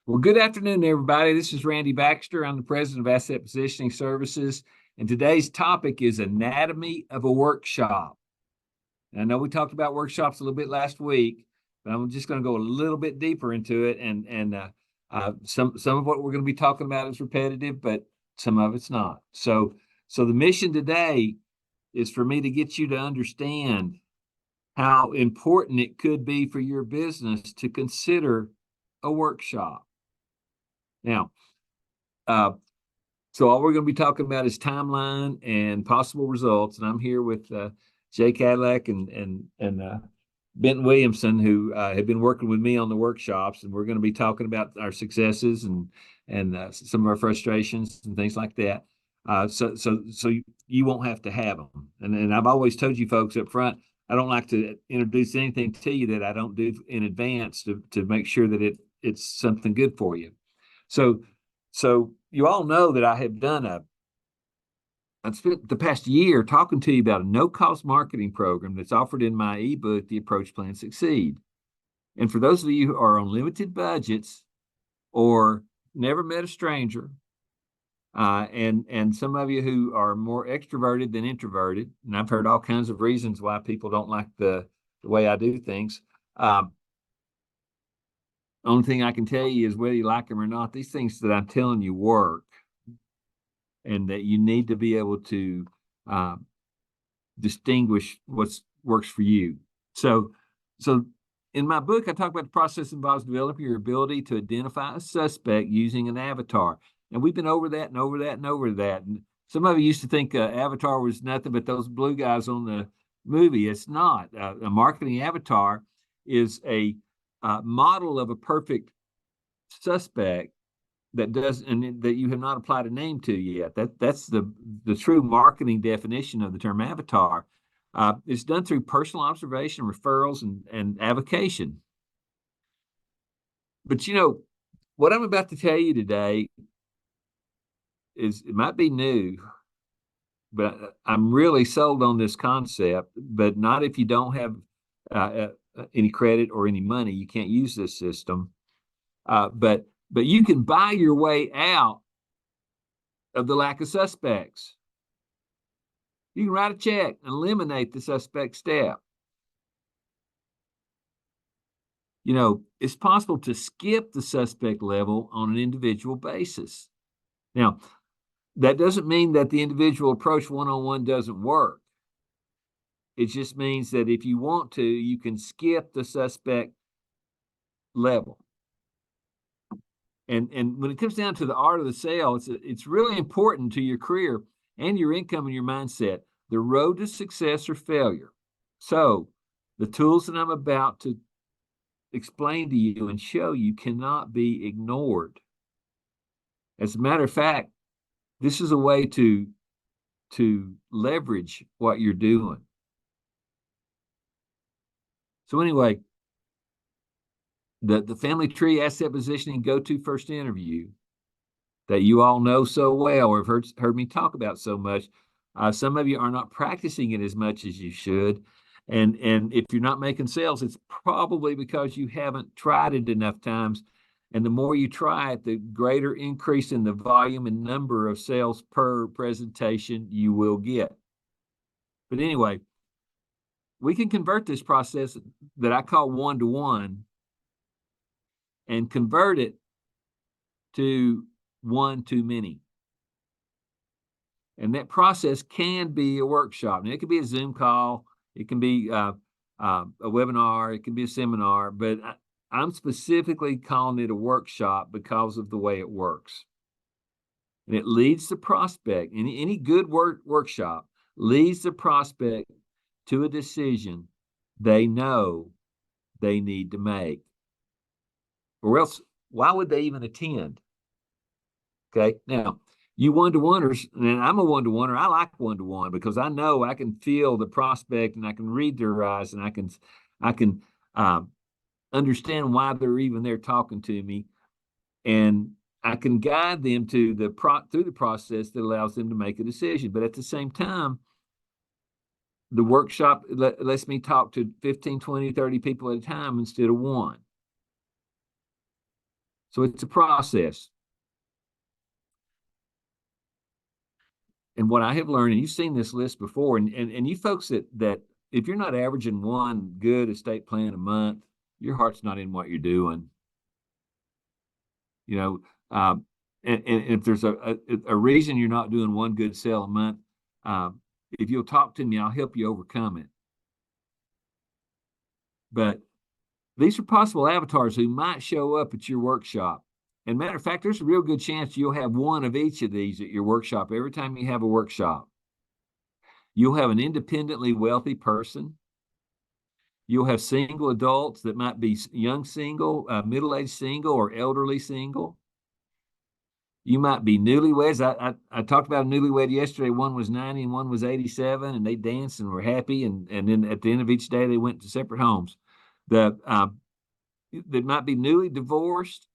Well, good afternoon, everybody. This is Randy Baxter. I'm the president of Asset Positioning Services, and today's topic is anatomy of a workshop. And I know we talked about workshops a little bit last week, but I'm just going to go a little bit deeper into it. Some of what we're going to be talking about is repetitive, but some of it's not. So the mission today is for me to get you to understand how important it could be for your business to consider a workshop. Now, uh, so all we're going to be talking about is timeline and possible results. And I'm here with Jay Cadillac and Benton Williamson, who have been working with me on the workshops, and we're going to be talking about our successes and some of our frustrations and things like that. So you won't have to have them. And I've always told you folks up front, I don't like to introduce anything to you that I don't do in advance to make sure that it's something good for you. So you all know that I've spent the past year talking to you about a no-cost marketing program that's offered in my ebook, The Approach Plan Succeed. And for those of you who are on limited budgets or never met a stranger, and some of you who are more extroverted than introverted, and I've heard all kinds of reasons why people don't like the way I do things. Only thing I can tell you is whether you like them or not, these things that I'm telling you work, and that you need to be able to distinguish what works for you. So in my book, I talk about the process involves developing your ability to identify a suspect using an avatar. And we've been over that and over that and over that. And some of you used to think avatar was nothing but those blue guys on the movie. It's not. A marketing avatar is a model of a perfect suspect that does and that you have not applied a name to yet. That's the true marketing definition of the term avatar. It's done through personal observation, referrals, and avocation. But what I'm about to tell you today it might be new, but I'm really sold on this concept. But not if you don't have any credit or any money. You can't use this system. But you can buy your way out of the lack of suspects. You can write a check and eliminate the suspect step. It's possible to skip the suspect level on an individual basis. Now, that doesn't mean that the individual approach one-on-one doesn't work. It just means that if you want to, you can skip the suspect level. And when it comes down to the art of the sale, it's really important to your career and your income and your mindset, the road to success or failure. So the tools that I'm about to explain to you and show you cannot be ignored. As a matter of fact, this is a way to leverage what you're doing. So anyway, the family tree asset positioning go-to first interview that you all know so well or have heard me talk about so much. Some of you are not practicing it as much as you should. And if you're not making sales, it's probably because you haven't tried it enough times. And the more you try it, the greater increase in the volume and number of sales per presentation you will get. But anyway, we can convert this process that I call one-to-one and convert it to one-to-many. And that process can be a workshop. Now, it can be a Zoom call. It can be a webinar. It can be a seminar. But I'm specifically calling it a workshop because of the way it works. And it leads the prospect, any good workshop leads the prospect to a decision they know they need to make. Or else, why would they even attend? Okay, now, you one-to-oneers, and I'm a one-to-oneer, I like one-to-one because I know I can feel the prospect and I can read their eyes and I can understand why they're even there talking to me, and I can guide them to through the process that allows them to make a decision. But at the same time, the workshop lets me talk to 15, 20, 30 people at a time instead of one. So it's a process. And what I have learned, and you've seen this list before, and you folks that if you're not averaging one good estate plan a month, your heart's not in what you're doing. You know, and if there's a reason you're not doing one good sale a month, if you'll talk to me, I'll help you overcome it. But these are possible avatars who might show up at your workshop. And matter of fact, there's a real good chance you'll have one of each of these at your workshop every time you have a workshop. You'll have an independently wealthy person. You'll have single adults that might be young single, middle-aged single, or elderly single. You might be newlyweds. I talked about a newlywed yesterday. One was 90 and one was 87, and they danced and were happy. And then at the end of each day, they went to separate homes. They might be newly divorced.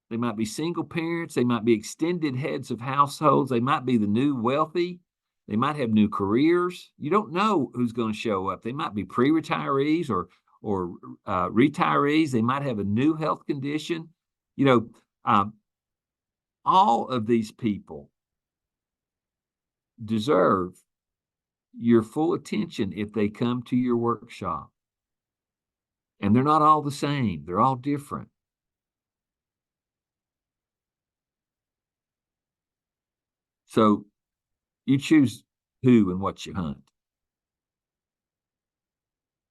They might be single parents. They might be extended heads of households. They might be the new wealthy. They might have new careers. You don't know who's going to show up. They might be pre-retirees or retirees. They might have a new health condition. All of these people deserve your full attention if they come to your workshop. And they're not all the same. They're all different. So you choose who and what you hunt.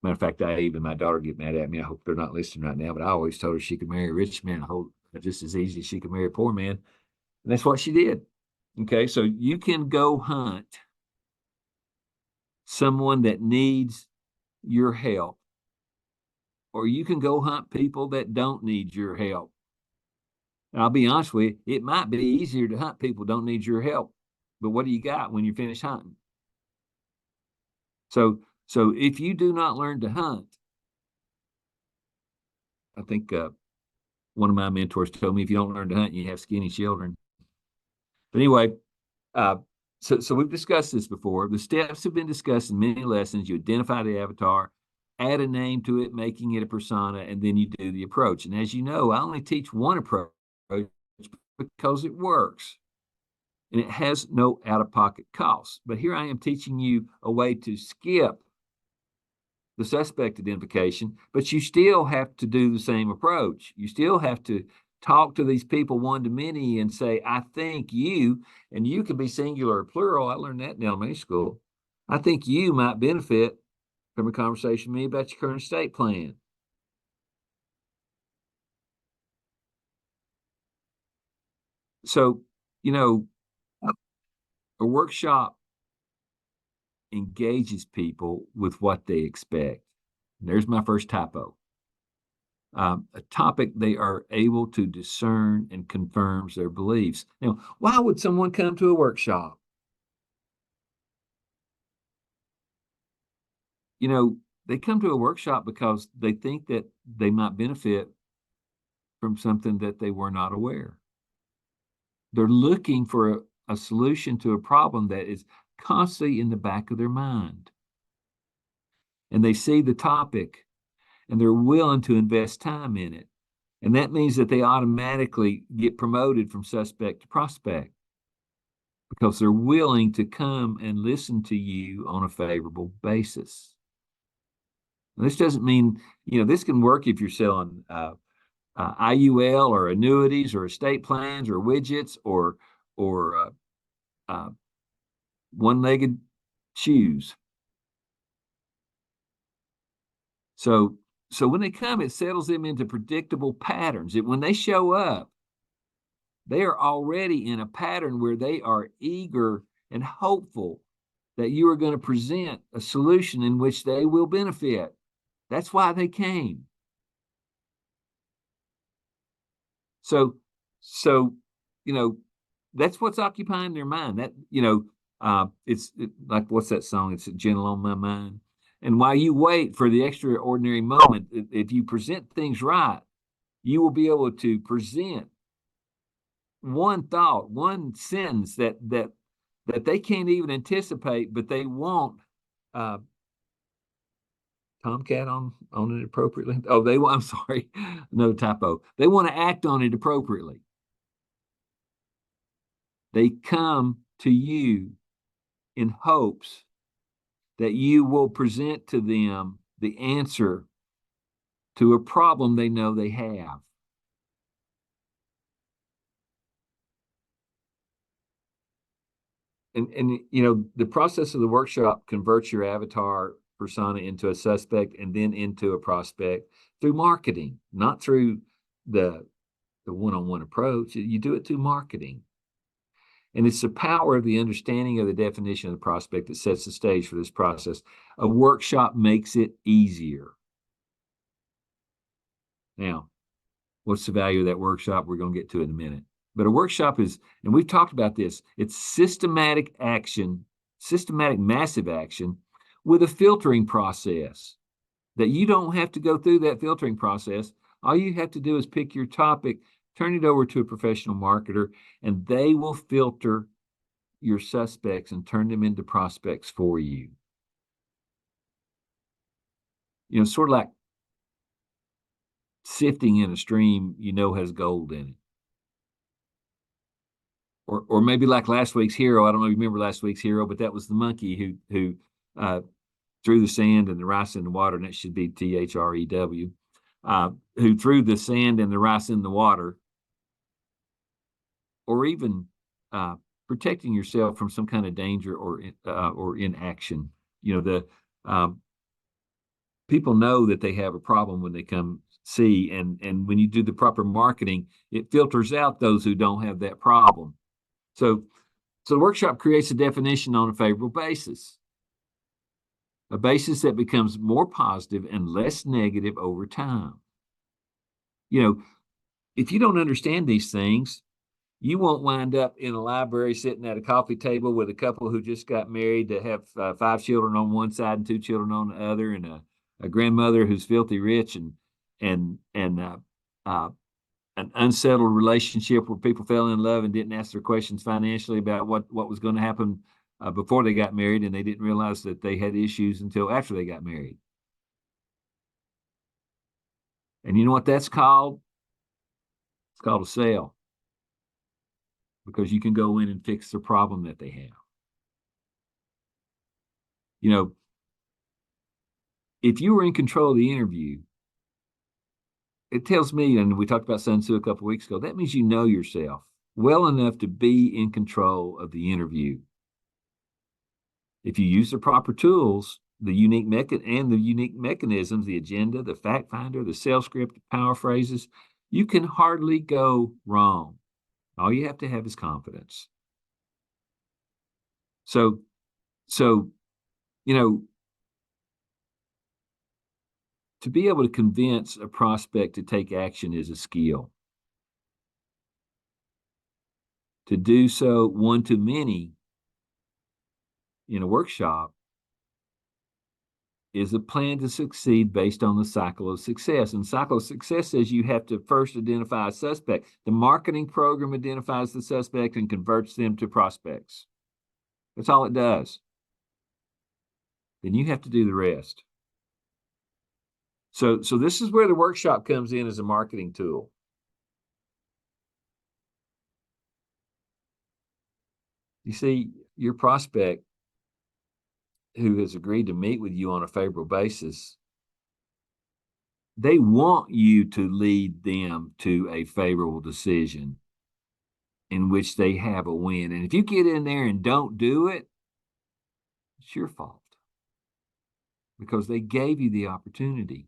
Matter of fact, my daughter get mad at me. I hope they're not listening right now, but I always told her she could marry a rich man. I hope just as easy as she could marry a poor man. And that's what she did. Okay, so you can go hunt someone that needs your help, or you can go hunt people that don't need your help. And I'll be honest with you, it might be easier to hunt people who don't need your help. But what do you got when you finish hunting? So if you do not learn to hunt, I think one of my mentors told me if you don't learn to hunt, you have skinny children. But anyway, so we've discussed this before. The steps have been discussed in many lessons. You identify the avatar, add a name to it, making it a persona, and then you do the approach. And as you know, I only teach one approach because it works. And it has no out-of-pocket costs. But here I am teaching you a way to skip the suspect identification, but you still have to do the same approach. You still have to talk to these people one-to-many and say, I think you, and you can be singular or plural. I learned that in elementary school. I think you might benefit from a conversation with me about your current estate plan. So, a workshop engages people with what they expect. And there's my first typo. A topic they are able to discern and confirms their beliefs. Now, why would someone come to a workshop? They come to a workshop because they think that they might benefit from something that they were not aware. They're looking for a solution to a problem that is constantly in the back of their mind. And they see the topic and they're willing to invest time in it. And that means that they automatically get promoted from suspect to prospect because they're willing to come and listen to you on a favorable basis. Now, this doesn't mean, this can work if you're selling IUL or annuities or estate plans or widgets or one-legged shoes. So when they come, it settles them into predictable patterns. When they show up, they are already in a pattern where they are eager and hopeful that you are going to present a solution in which they will benefit. That's why they came. So that's what's occupying their mind. That, it's like, what's that song? It's gentle on my mind. And while you wait for the extraordinary moment, if you present things right, you will be able to present one thought, one sentence that they can't even anticipate, but they want Tomcat on it appropriately. Oh, I'm sorry, no typo. They want to act on it appropriately. They come to you in hopes that you will present to them the answer to a problem they know they have. And you know, the process of the workshop converts your avatar persona into a suspect and then into a prospect through marketing, not through the one-on-one approach. You do it through marketing. And it's the power of the understanding of the definition of the prospect that sets the stage for this process. A workshop makes it easier. Now, what's the value of that workshop? We're going to get to in a minute. But a workshop is, and we've talked about this, it's systematic action, systematic massive action with a filtering process that you don't have to go through that filtering process. All you have to do is pick your topic, turn it over to a professional marketer, and they will filter your suspects and turn them into prospects for you. You know, sort of like sifting in a stream you know has gold in it. Or maybe like last week's hero. I don't know if you remember last week's hero, but that was the monkey who threw the sand and the rice in the water, and it should be THREW, who threw the sand and the rice in the water, or even protecting yourself from some kind of danger or inaction. You know, the people know that they have a problem when they come see, and when you do the proper marketing, it filters out those who don't have that problem. So the workshop creates a definition on a favorable basis, a basis that becomes more positive and less negative over time. You know, if you don't understand these things, you won't wind up in a library sitting at a coffee table with a couple who just got married to have 5 children on one side and 2 children on the other, and a grandmother who's filthy rich and an unsettled relationship where people fell in love and didn't ask their questions financially about what was going to happen before they got married, and they didn't realize that they had issues until after they got married. And you know what that's called? It's called a sale, because you can go in and fix the problem that they have. You know, if you were in control of the interview, it tells me, and we talked about Sun Tzu a couple of weeks ago, that means you know yourself well enough to be in control of the interview. If you use the proper tools, the unique mechanisms, the agenda, the fact finder, the sales script, the power phrases, you can hardly go wrong. All you have to have is confidence. So, you know, to be able to convince a prospect to take action is a skill. To do so one to many in a workshop is a plan to succeed based on the cycle of success. And cycle of success says you have to first identify a suspect. The marketing program identifies the suspect and converts them to prospects. That's all it does. Then you have to do the rest. So this is where the workshop comes in as a marketing tool. You see, your prospect who has agreed to meet with you on a favorable basis, they want you to lead them to a favorable decision in which they have a win. And if you get in there and don't do it, it's your fault, because they gave you the opportunity.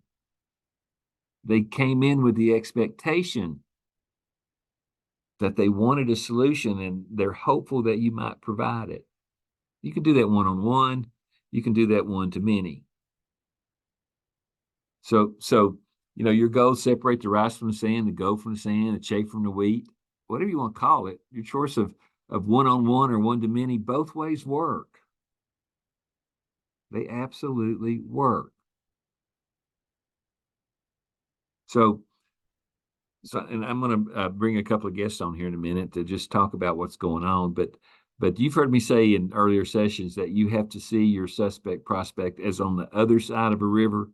They came in with the expectation that they wanted a solution, and they're hopeful that you might provide it. You can do that one-on-one. You can do that one-to-many. So you know, your goals separate the rice from the sand, the gold from the sand, the chaff from the wheat, whatever you want to call it. Your choice of one-on-one or one-to-many, both ways work. They absolutely work. So and I'm going to bring a couple of guests on here in a minute to just talk about what's going on. But you've heard me say in earlier sessions that you have to see your suspect prospect as on the other side of a river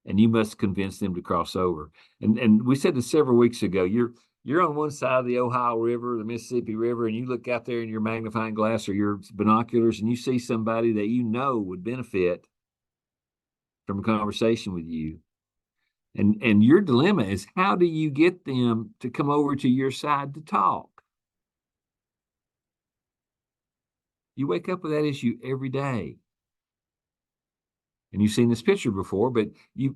and you must convince them to cross over. And we said this several weeks ago. You're on one side of the Ohio River, the Mississippi River, and you look out there in your magnifying glass or your binoculars, and you see somebody that you know would benefit from a conversation with you. And your dilemma is, how do you get them to come over to your side to talk? You wake up with that issue every day. And you've seen this picture before, but you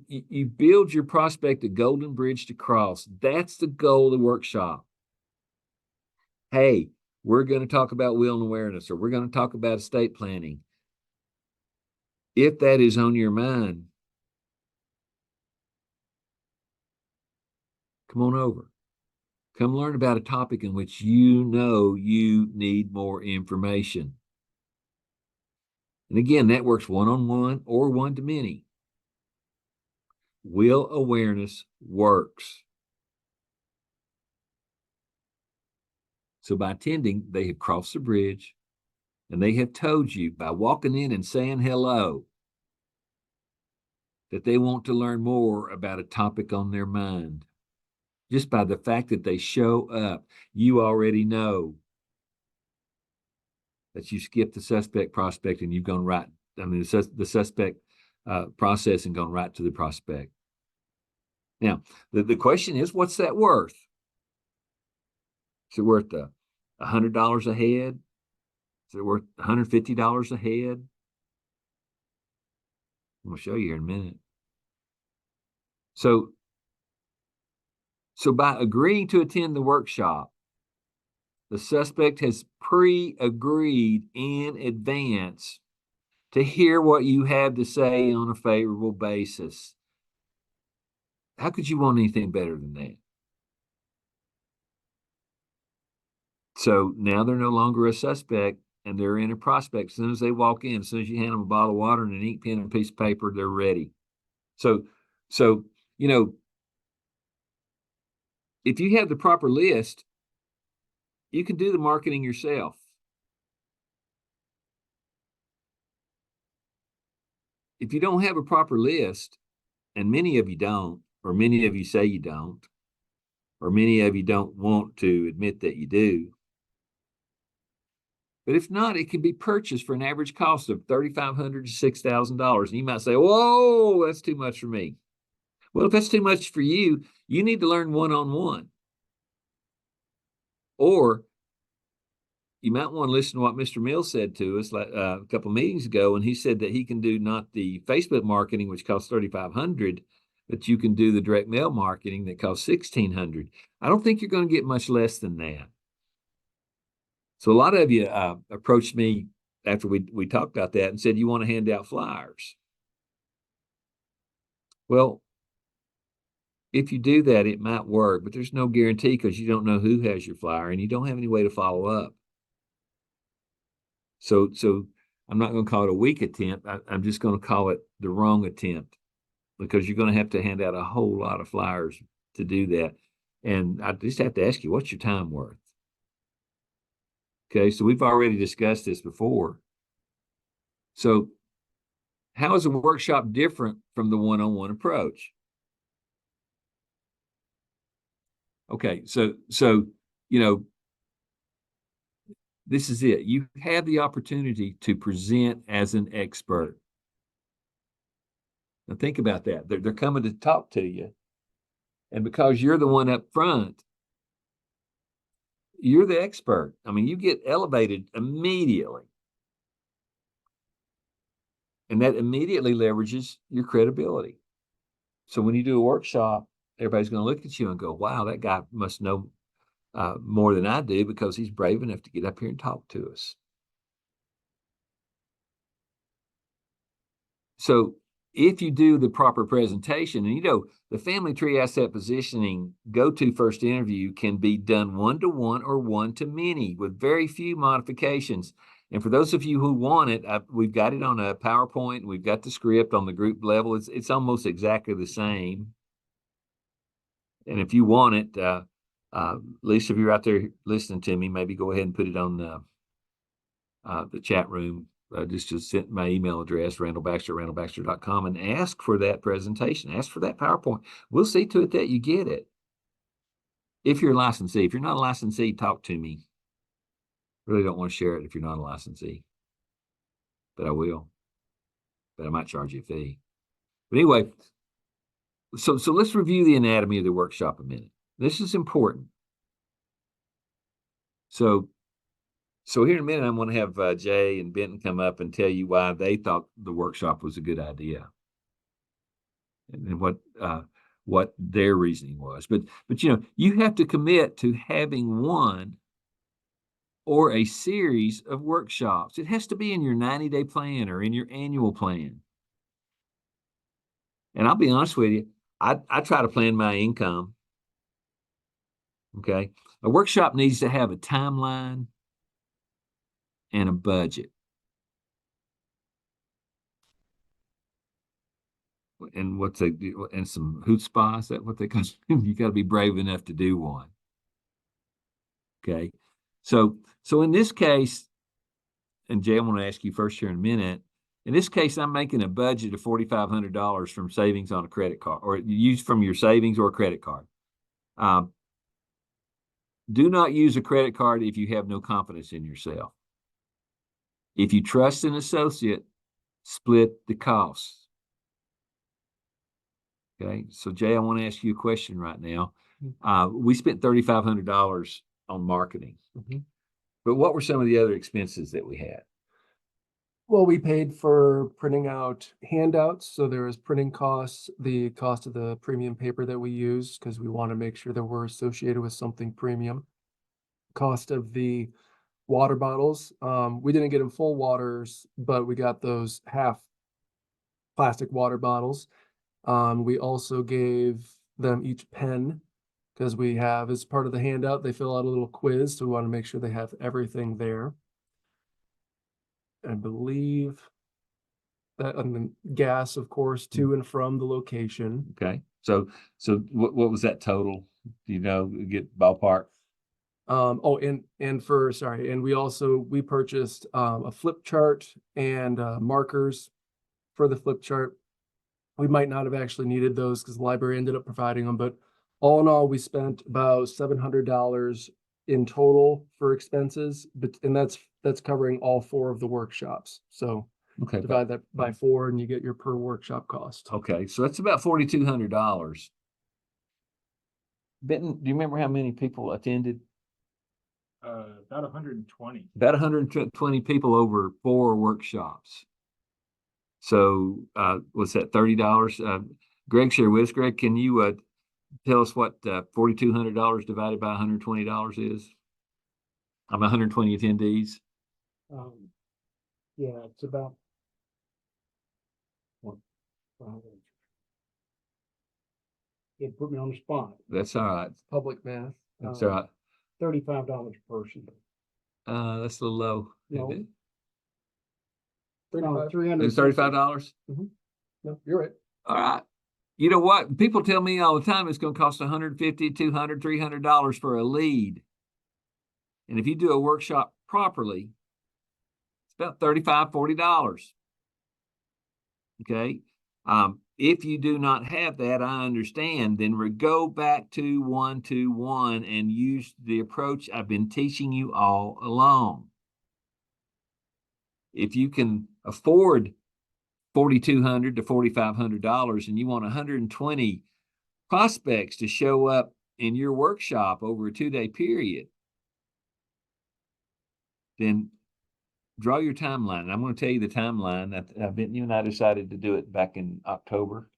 build your prospect a golden bridge to cross. That's the goal of the workshop. Hey, we're going to talk about will and awareness, or we're going to talk about estate planning. If that is on your mind, come on over. Come learn about a topic in which you know you need more information. And again, that works one-on-one or one-to-many. Will awareness works. So by attending, they have crossed the bridge, and they have told you by walking in and saying hello that they want to learn more about a topic on their mind. Just by the fact that they show up, you already know that you skipped the suspect prospect and you've gone right. I mean, the suspect process and gone right to the prospect. Now, the question is, what's that worth? Is it worth $100 a head? Is it worth $150 a head? I'm going to show you here in a minute. So by agreeing to attend the workshop, the suspect has pre-agreed in advance to hear what you have to say on a favorable basis. How could you want anything better than that? So now they're no longer a suspect, and they're in a prospect. As soon as they walk in, as soon as you hand them a bottle of water and an ink pen and a piece of paper, they're ready. So if you have the proper list, you can do the marketing yourself. If you don't have a proper list, and many of you don't, or many of you say you don't, or many of you don't want to admit that you do, but if not, it can be purchased for an average cost of $3,500 to $6,000. And you might say, whoa, that's too much for me. Well, if that's too much for you, you need to learn one-on-one. Or you might want to listen to what Mr. Mills said to us a couple of meetings ago, and he said that he can do not the Facebook marketing, which costs $3,500, but you can do the direct mail marketing that costs $1,600. I don't think you're going to get much less than that. So a lot of you approached me after we talked about that and said, you want to hand out flyers. Well, if you do that, it might work, but there's no guarantee because you don't know who has your flyer and you don't have any way to follow up. So I'm not going to call it a weak attempt. I'm just going to call it the wrong attempt, because you're going to have to hand out a whole lot of flyers to do that. And I just have to ask you, what's your time worth? Okay, so we've already discussed this before. So how is a workshop different from the one-on-one approach? Okay, so this is it. You have the opportunity to present as an expert. Now think about that. They're coming to talk to you. And because you're the one up front, you're the expert. I mean, you get elevated immediately. And that immediately leverages your credibility. So when you do a workshop, everybody's going to look at you and go, wow, that guy must know more than I do, because he's brave enough to get up here and talk to us. So if you do the proper presentation, and the Family Tree Asset Positioning go-to first interview can be done one-to-one or one-to-many with very few modifications. And for those of you who want it, we've got it on a PowerPoint. We've got the script on the group level. It's almost exactly the same. And if you want it, Lisa, if you're out there listening to me, maybe go ahead and put it on the chat room just send my email address, randallbaxter@randallbaxter.com, and ask for that presentation. Ask for that PowerPoint. We'll see to it that you get it. If you're a licensee. If you're not a licensee, talk to me. Really don't want to share it if you're not a licensee, but I will. But I might charge you a fee. But anyway, so let's review the anatomy of the workshop a minute. This is important. So here in a minute, I'm going to have Jay and Benton come up and tell you why they thought the workshop was a good idea, and what their reasoning was. But you have to commit to having one or a series of workshops. It has to be in your 90-day plan or in your annual plan. And I'll be honest with you, I try to plan my income. Okay. A workshop needs to have a timeline and a budget. And and some chutzpah, is that what they call it? You got to be brave enough to do one. Okay. So in this case, and Jay, I want to ask you first here in a minute. In this case, I'm making a budget of $4,500 from savings on a credit card, or use from your savings or a credit card. Do not use a credit card if you have no confidence in yourself. If you trust an associate, split the costs. Okay, so Jay, I want to ask you a question right now. We spent $3,500 on marketing, but what were some of the other expenses that we had? Well, we paid for printing out handouts. So there was printing costs, the cost of the premium paper that we use, because we want to make sure that we're associated with something premium. Cost of the water bottles. We didn't get them full waters, but we got those half plastic water bottles. We also gave them each pen, because we have, as part of the handout, they fill out a little quiz. So we want to make sure they have everything there. I believe that, and then gas, of course, to and from the location. Okay. So what was that total? Do you know, get ballpark? And we purchased a flip chart and markers for the flip chart. We might not have actually needed those because the library ended up providing them, but all in all, we spent about $700 in total for expenses, and that's covering all 4 of the workshops. So okay, divide that by 4 and you get your per workshop cost. Okay, so that's about $4,200. Benton, do you remember how many people attended? About 120. About 120 people over 4 workshops. So what's that, $30? Greg, share with us. Greg, can you tell us what $4,200 divided by $120 is? I'm 120 attendees. Yeah, it's about. It put me on the spot. That's all right. Public math. That's all right. $35 per person. That's a little low. No. Isn't it? $300. It's $35. No, you're right. All right. You know what? People tell me all the time it's going to cost $150, $200, $300 for a lead. And if you do a workshop properly, it's about $35, $40. Okay. If you do not have that, I understand, then go back to 1-to-1 and use the approach I've been teaching you all along. If you can afford $4,200 to $4,500 and you want 120 prospects to show up in your workshop over a 2-day period, then draw your timeline. And I'm going to tell you the timeline. You and I decided to do it back in October.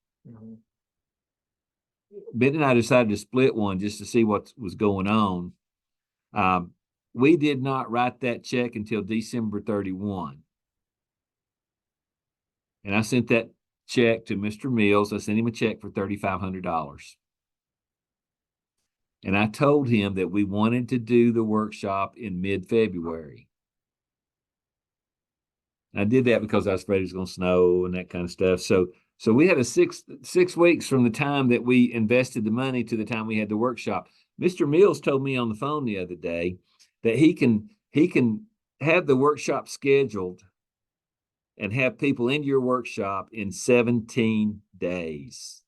Ben and I decided to split one just to see what was going on. We did not write that check until December 31. And I sent that check to Mr. Mills. I sent him a check for $3,500. And I told him that we wanted to do the workshop in mid-February. I did that because I was afraid it was going to snow and that kind of stuff. So we had a six weeks from the time that we invested the money to the time we had the workshop. Mr. Mills told me on the phone the other day that he can have the workshop scheduled and have people into your workshop in 17 days.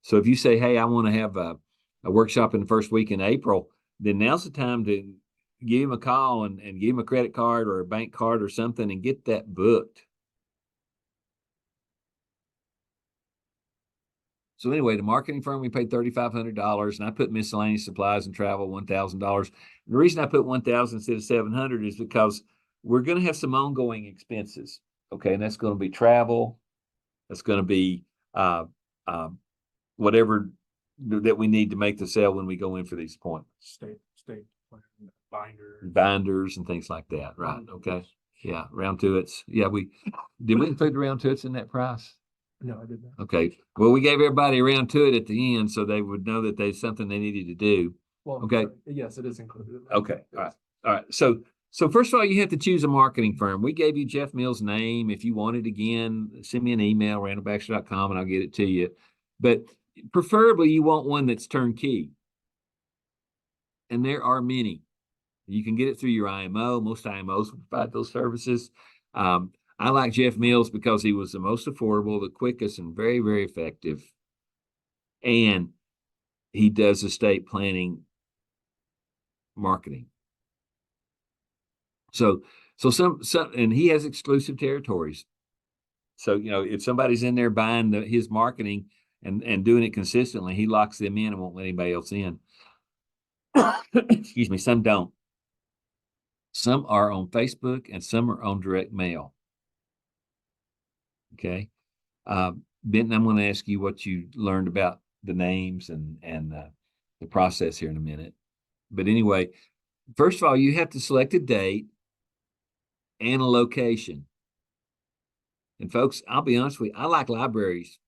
So if you say, hey, I want to have a workshop in the first week in April, then now's the time to give him a call and give him a credit card or a bank card or something and get that booked. So anyway, the marketing firm, we paid $3,500, and I put miscellaneous supplies and travel $1,000. The reason I put 1,000 instead of 700 is because we're going to have some ongoing expenses. Okay, and that's going to be travel. That's going to be whatever that we need to make the sale when we go in for these appointments. State binder. Binders and things like that, right? Okay. Yeah, round two it's. Yeah, did we include the round two it's in that price? No, I did not. Okay. Well, we gave everybody around to it at the end so they would know that there's something they needed to do. Well, Okay. yes, it is included. in that. Okay. All right. All right. So first of all, you have to choose a marketing firm. We gave you Jeff Mills' name. If you want it again, send me an email, randallbaxter.com, and I'll get it to you. But preferably you want one that's turnkey. And there are many. You can get it through your IMO. Most IMOs will provide those services. I like Jeff Mills because he was the most affordable, the quickest, and very, very effective. And he does estate planning marketing. So some, and he has exclusive territories. So, if somebody's in there buying his marketing and doing it consistently, he locks them in and won't let anybody else in. Excuse me. Some don't. Some are on Facebook and some are on direct mail. Okay. Benton, I'm going to ask you what you learned about the names and the process here in a minute. But anyway, first of all, you have to select a date and a location. And folks, I'll be honest with you, I like libraries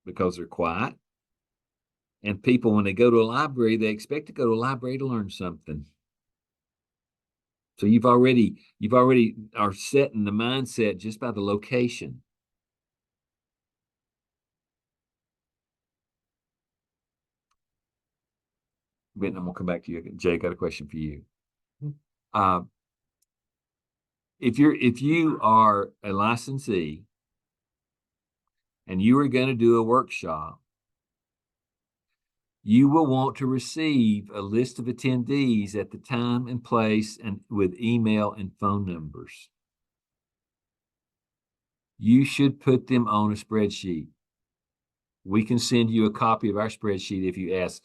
because they're quiet. And people, when they go to a library, they expect to go to a library to learn something. So you've already are setting the mindset just by the location. Benton, I'm gonna come back to you. Jay, got a question for you. If you are a licensee and you are going to do a workshop, you will want to receive a list of attendees at the time and place and with email and phone numbers. You should put them on a spreadsheet. We can send you a copy of our spreadsheet if you ask.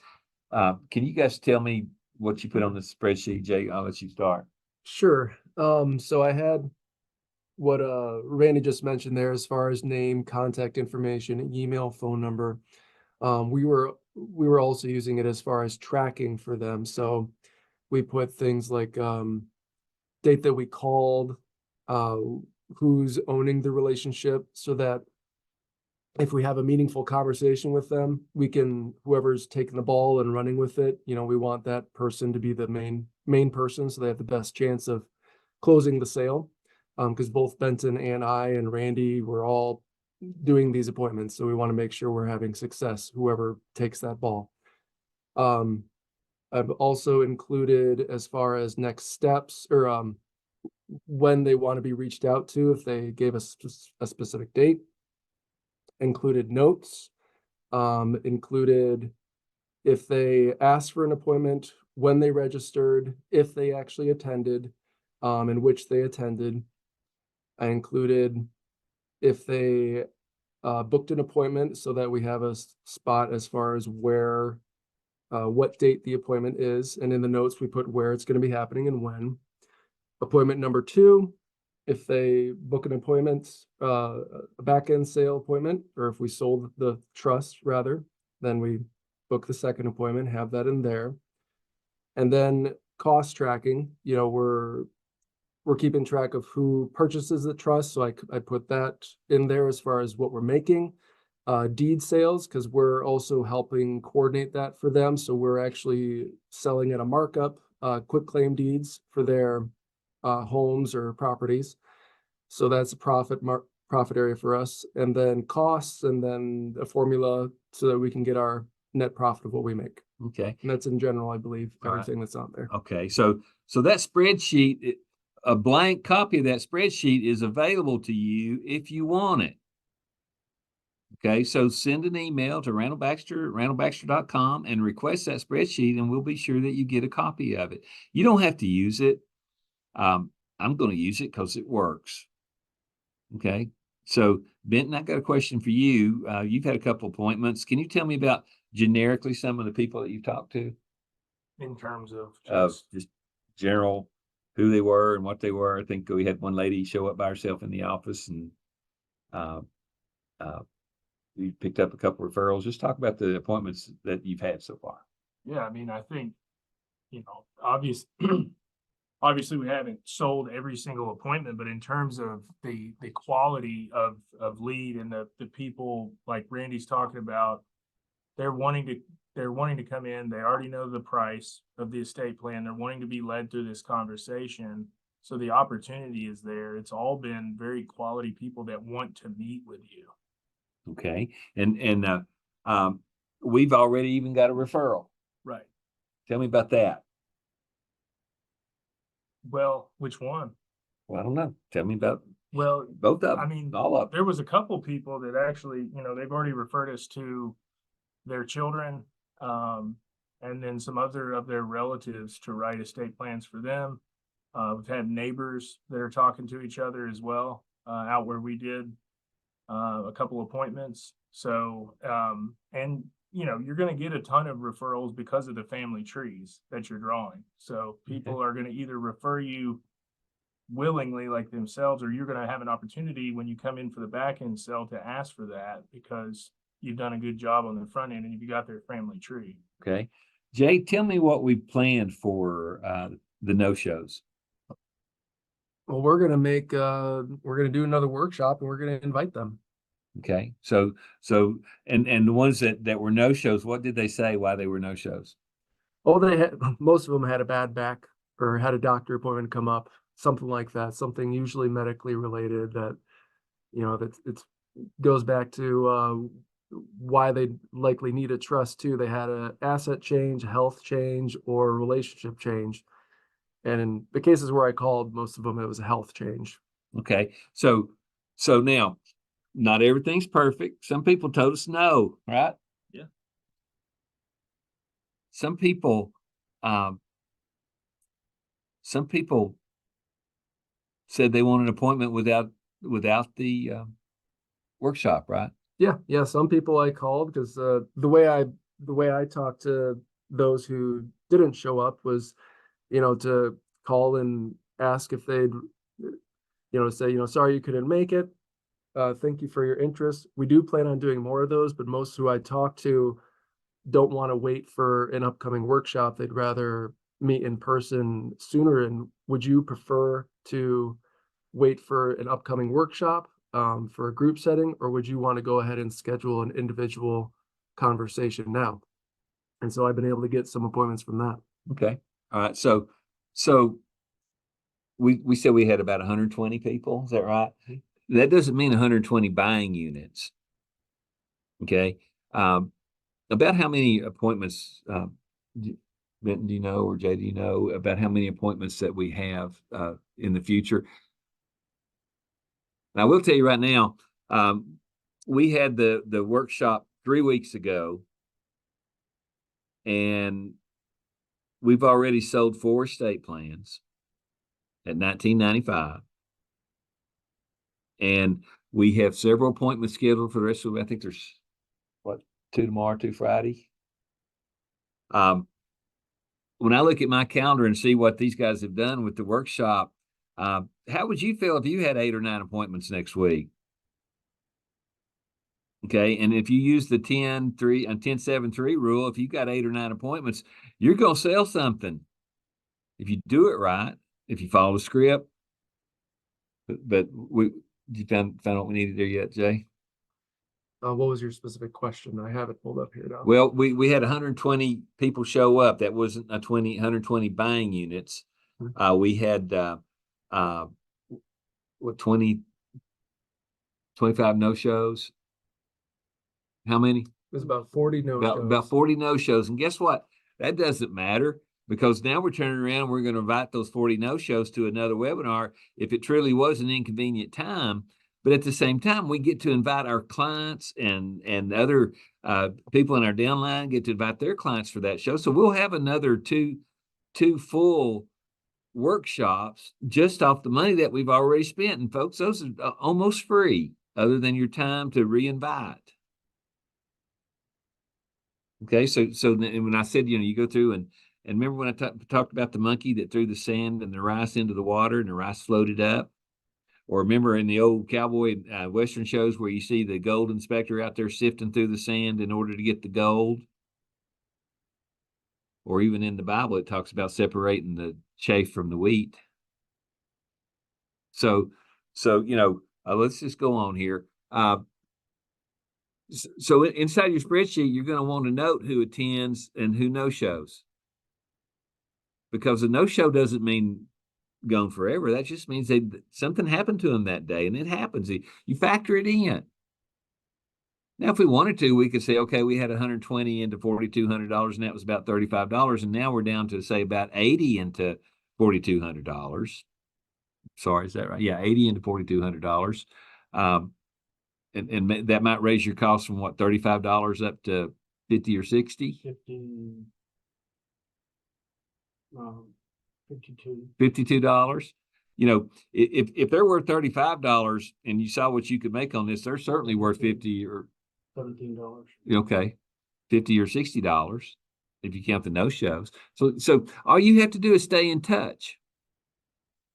Can you guys tell me what you put on the spreadsheet, Jay? I'll let you start. Sure. So I had what Randy just mentioned there as far as name, contact information, email, phone number. We were also using it as far as tracking for them. So we put things like date that we called, who's owning the relationship, so that if we have a meaningful conversation with them, whoever's taking the ball and running with it, we want that person to be the main person, so they have the best chance of closing the sale. Because both Benton and I and Randy were all doing these appointments, so we want to make sure we're having success, whoever takes that ball. I've also included as far as next steps or when they want to be reached out to, if they gave us a specific date. Included notes, included if they asked for an appointment, when they registered, if they actually attended, in which they attended. I included if they booked an appointment, so that we have a spot as far as where, what date the appointment is. And in the notes, we put where it's going to be happening and when. Appointment number 2, if they book an appointment, a back-end sale appointment, or if we sold the trust rather, then we book the second appointment, have that in there. And then cost tracking, we're keeping track of who purchases the trust. So I put that in there as far as what we're making. Deed sales, because we're also helping coordinate that for them. So we're actually selling at a markup, quick claim deeds for their homes or properties. So that's a profit area for us. And then costs, and then a formula so that we can get our net profit of what we make. Okay. And that's in general, I believe, All right. everything that's on there. Okay. So that spreadsheet, a blank copy of that spreadsheet is available to you if you want it. Okay, so send an email to Randall Baxter at randallbaxter.com and request that spreadsheet, and we'll be sure that you get a copy of it. You don't have to use it. I'm going to use it because it works. Okay, so Benton, I got a question for you. You've had a couple appointments. Can you tell me about generically some of the people that you've talked to? In terms of Of just, just general, who they were and what they were. I think we had one lady show up by herself in the office, and uh, you picked up a couple referrals. Just talk about the appointments that you've had so far. yeah, I mean, I think, obviously we haven't sold every single appointment, but in terms of the quality of lead and the people like Randy's talking about, they're wanting to come in. They already know the price of the estate plan. They're wanting to be led through this conversation. So the opportunity is there. It's all been very quality people that want to meet with you. Okay, and we've already even got a referral. Right. Tell me about that. Well, which one? Well, I don't know. Tell me about Well, both of them. I mean, all of them. there was a couple people that actually, they've already referred us to their children, and then some other of their relatives to write estate plans for them. We've had neighbors that are talking to each other as well, out where we did a couple appointments. So, and you're going to get a ton of referrals because of the family trees that you're drawing. So people are going to either refer you willingly like themselves, or you're going to have an opportunity when you come in for the back end sell to ask for that because you've done a good job on the front end and you got their family tree. Okay, Jay, tell me what we planned for the no-shows. Well, we're gonna do another workshop and we're gonna invite them. Okay, so and the ones that were no-shows, what did they say why they were no-shows? Oh, most of them had a bad back or had a doctor appointment come up, something like that, something usually medically related that, that it's goes back to why they likely need a trust too. They had a asset change, health change, or relationship change. And in the cases where I called, most of them, it was a health change. Okay, so now, not everything's perfect. Some people told us no, right? Yeah. Some people said they want an appointment without the workshop, right? Yeah. Some people I called because the way I talked to those who didn't show up was, to call and ask if they'd, say, sorry you couldn't make it. Thank you for your interest. We do plan on doing more of those, but most who I talk to don't want to wait for an upcoming workshop. They'd rather meet in person sooner. And would you prefer to wait for an upcoming workshop for a group setting, or would you want to go ahead and schedule an individual conversation now? And so I've been able to get some appointments from that. Okay. All right. So we said we had about 120 people. Is that right? That doesn't mean 120 buying units. Okay. About how many appointments, Benton, do you know, or Jay, do you know about how many appointments that we have in the future? I will tell you right now, we had the workshop 3 weeks ago, and we've already sold 4 estate plans at $19.95. And we have several appointments scheduled for the rest of the week. I think there's 2 tomorrow, 2 Friday. When I look at my calendar and see what these guys have done with the workshop, how would you feel if you had 8 or 9 appointments next week? Okay, and if you use the 10-3 and 10-7-3 rule, if you got 8 or 9 appointments, you're gonna sell something. If you do it right, if you follow the script. But you found what we needed there yet, Jay? What was your specific question? I have it pulled up here now. Well, we had 120 people show up. That wasn't 120 buying units. We had 20, 25 no-shows. How many? It was about 40 no-shows. About 40 no-shows. And guess what? That doesn't matter because now we're turning around, we're going to invite those 40 no-shows to another webinar if it truly was an inconvenient time. But at the same time, we get to invite our clients and other people in our downline get to invite their clients for that show. So we'll have another two full workshops just off the money that we've already spent. And folks, those are almost free, other than your time to reinvite. Okay, so when I said, you go through and remember when I talked about the monkey that threw the sand and the rice into the water and the rice floated up? Or remember in the old cowboy Western shows where you see the gold inspector out there sifting through the sand in order to get the gold? Or even in the Bible, it talks about separating the chaff from the wheat. So let's just go on here. So inside your spreadsheet, you're going to want to note who attends and who no-shows. Because a no-show doesn't mean gone forever. That just means something happened to them that day, and it happens. You factor it in. Now, if we wanted to, we could say, okay, we had 120 into $4,200, and that was about $35, and now we're down to say about 80 into $4,200. Sorry, is that right? Yeah, 80 into $4,200. And that might raise your cost from what, $35 up to 50 or 60? 52. If they're worth $35 and you saw what you could make on this, they're certainly worth 50 or $17. okay, $50 or $60 if you count the no-shows. So all you have to do is stay in touch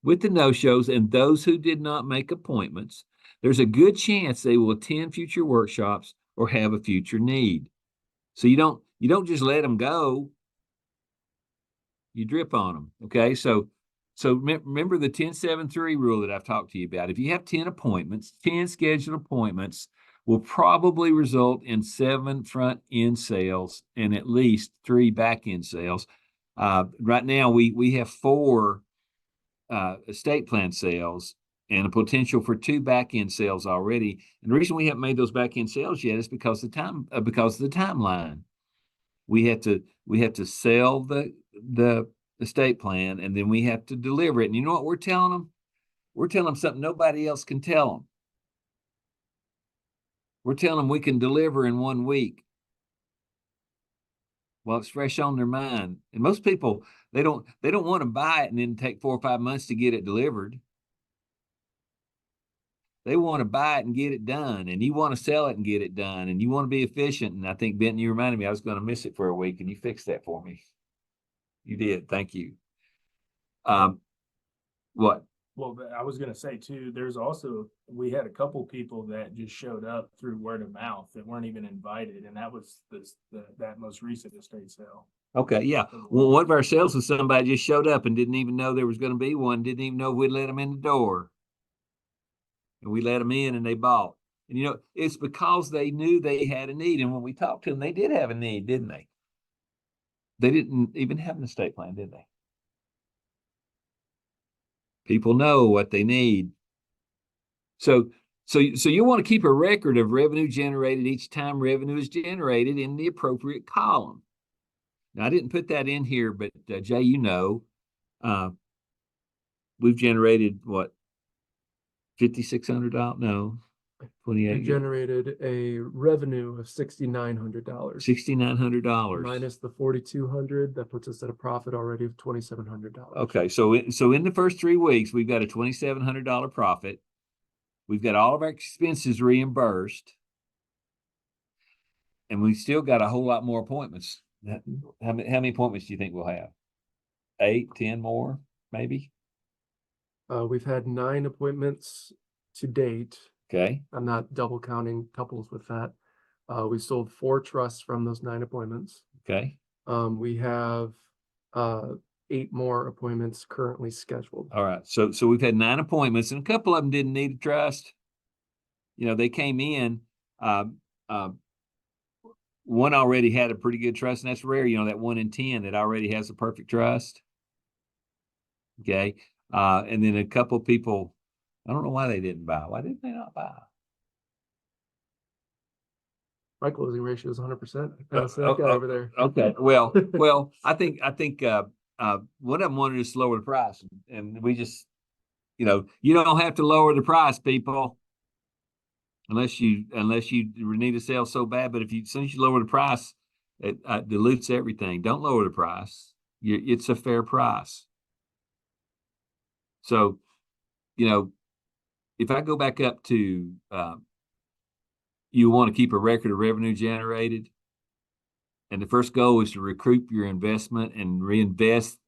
with the no-shows and those who did not make appointments. There's a good chance they will attend future workshops or have a future need. So you don't just let them go. You drip on them. Okay. So remember the 10-7-3 rule that I've talked to you about. If you have 10 appointments, 10 scheduled appointments will probably result in 7 front-end sales and at least 3 back-end sales. Right now, we have 4 estate plan sales and a potential for 2 back-end sales already. And the reason we haven't made those back-end sales yet is because of the timeline. We have to sell the estate plan, and then we have to deliver it. And you know what we're telling them? We're telling them something nobody else can tell them. We're telling them we can deliver in 1 week. Well, it's fresh on their mind. And most people, they don't want to buy it and then take 4 or 5 months to get it delivered. They want to buy it and get it done, and you want to sell it and get it done, and you want to be efficient. And I think, Benton, you reminded me I was going to miss it for a week, and you fixed that for me. You did. Thank you. What? Well, I was going to say too, we had a couple people that just showed up through word of mouth that weren't even invited. And that was that most recent estate sale. Okay. Yeah. Well, one of our sales was somebody just showed up and didn't even know there was going to be one. Didn't even know we'd let them in the door. And we let them in and they bought. And it's because they knew they had a need. And when we talked to them, they did have a need, didn't they? They didn't even have an estate plan, did they? People know what they need. So you want to keep a record of revenue generated each time revenue is generated in the appropriate column. Now, I didn't put that in here, but Jay, we've generated what? $5,600? No, 28. We generated a revenue of $6,900. $6,900 minus the $4,200. That puts us at a profit already of $2,700. Okay, so in the first 3 weeks, we've got a $2,700 profit. We've got all of our expenses reimbursed, and we've still got a whole lot more appointments. How many appointments do you think we'll have? 8, 10 more, maybe? We've had 9 appointments to date. Okay. I'm not double counting couples with that. We sold 4 trusts from those 9 appointments. Okay. We have 8 more appointments currently scheduled. All right. So we've had 9 appointments, and a couple of them didn't need a trust. They came in. One already had a pretty good trust, and that's rare. That 1 in 10 that already has a perfect trust. Okay. And then a couple people, I don't know why they didn't buy. Why didn't they not buy? My closing ratio is 100%. That's that guy over there. Okay. Well, I think one of them wanted us to lower the price, and we just, you don't have to lower the price, people, unless you need to sell so bad. But as soon as you lower the price, it dilutes everything. Don't lower the price. It's a fair price. So, if I go back up to, you want to keep a record of revenue generated. And the first goal is to recoup your investment and reinvest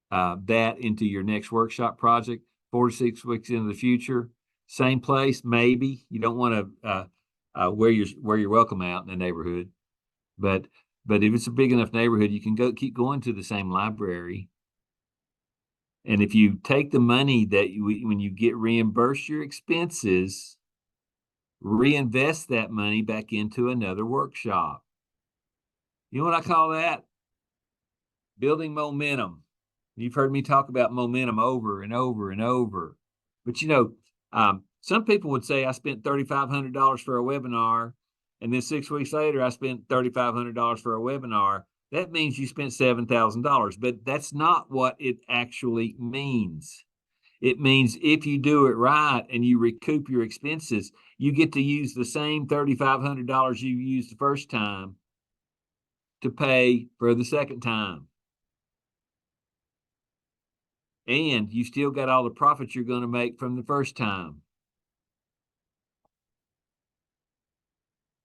that into your next workshop project 4 to 6 weeks into the future. Same place, maybe. You don't want to wear your welcome out in the neighborhood. But if it's a big enough neighborhood, you can keep going to the same library. And if you take the money when you get reimbursed your expenses, reinvest that money back into another workshop. You know what I call that? Building momentum. You've heard me talk about momentum over and over and over. But some people would say I spent $3,500 for a webinar, and then 6 weeks later I spent $3,500 for a webinar. That means you spent $7,000, but that's not what it actually means. It means if you do it right and you recoup your expenses, you get to use the same $3,500 you used the first time to pay for the second time. And you still got all the profits you're going to make from the first time.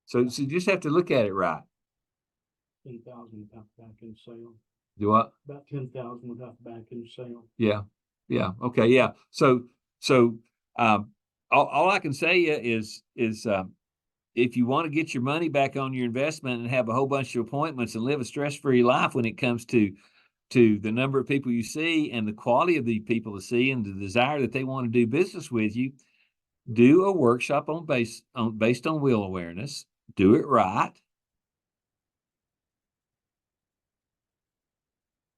So you just have to look at it right. 10,000 without back in sale. Do what? About 10,000 without back in sale. Yeah. Okay. Yeah. So all I can say is if you want to get your money back on your investment and have a whole bunch of appointments and live a stress-free life when it comes to the number of people you see and the quality of the people to see and the desire that they want to do business with you, do a workshop based on wheel awareness. Do it right.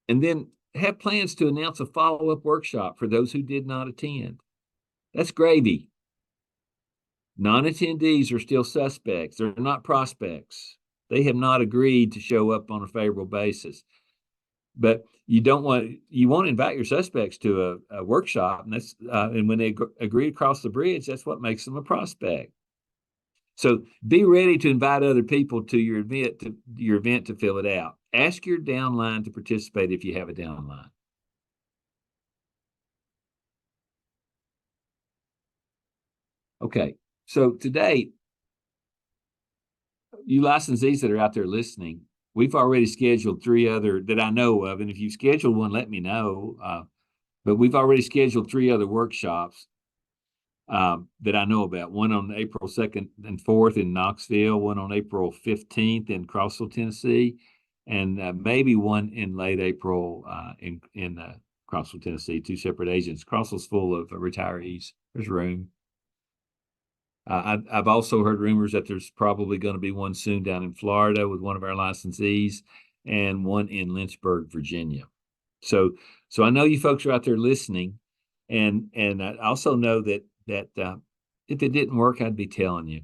And then have plans to announce a follow-up workshop for those who did not attend. That's gravy. Non-attendees are still suspects. They're not prospects. They have not agreed to show up on a favorable basis. But you want to invite your suspects to a workshop, and when they agree to cross the bridge, that's what makes them a prospect. So be ready to invite other people to your event to fill it out. Ask your downline to participate if you have a downline. Okay, so today, you licensees that are out there listening, we've already scheduled 3 other that I know of, and if you've scheduled one, let me know. But we've already scheduled 3 other workshops that I know about. One on April 2nd and 4th in Knoxville, one on April 15th in Crossville, Tennessee, and maybe one in late April in Crossville, Tennessee. 2 separate agents. Crossville's full of retirees. There's room. I've also heard rumors that there's probably going to be one soon down in Florida with one of our licensees, and one in Lynchburg, Virginia. So I know you folks are out there listening, and I also know that if it didn't work, I'd be telling you.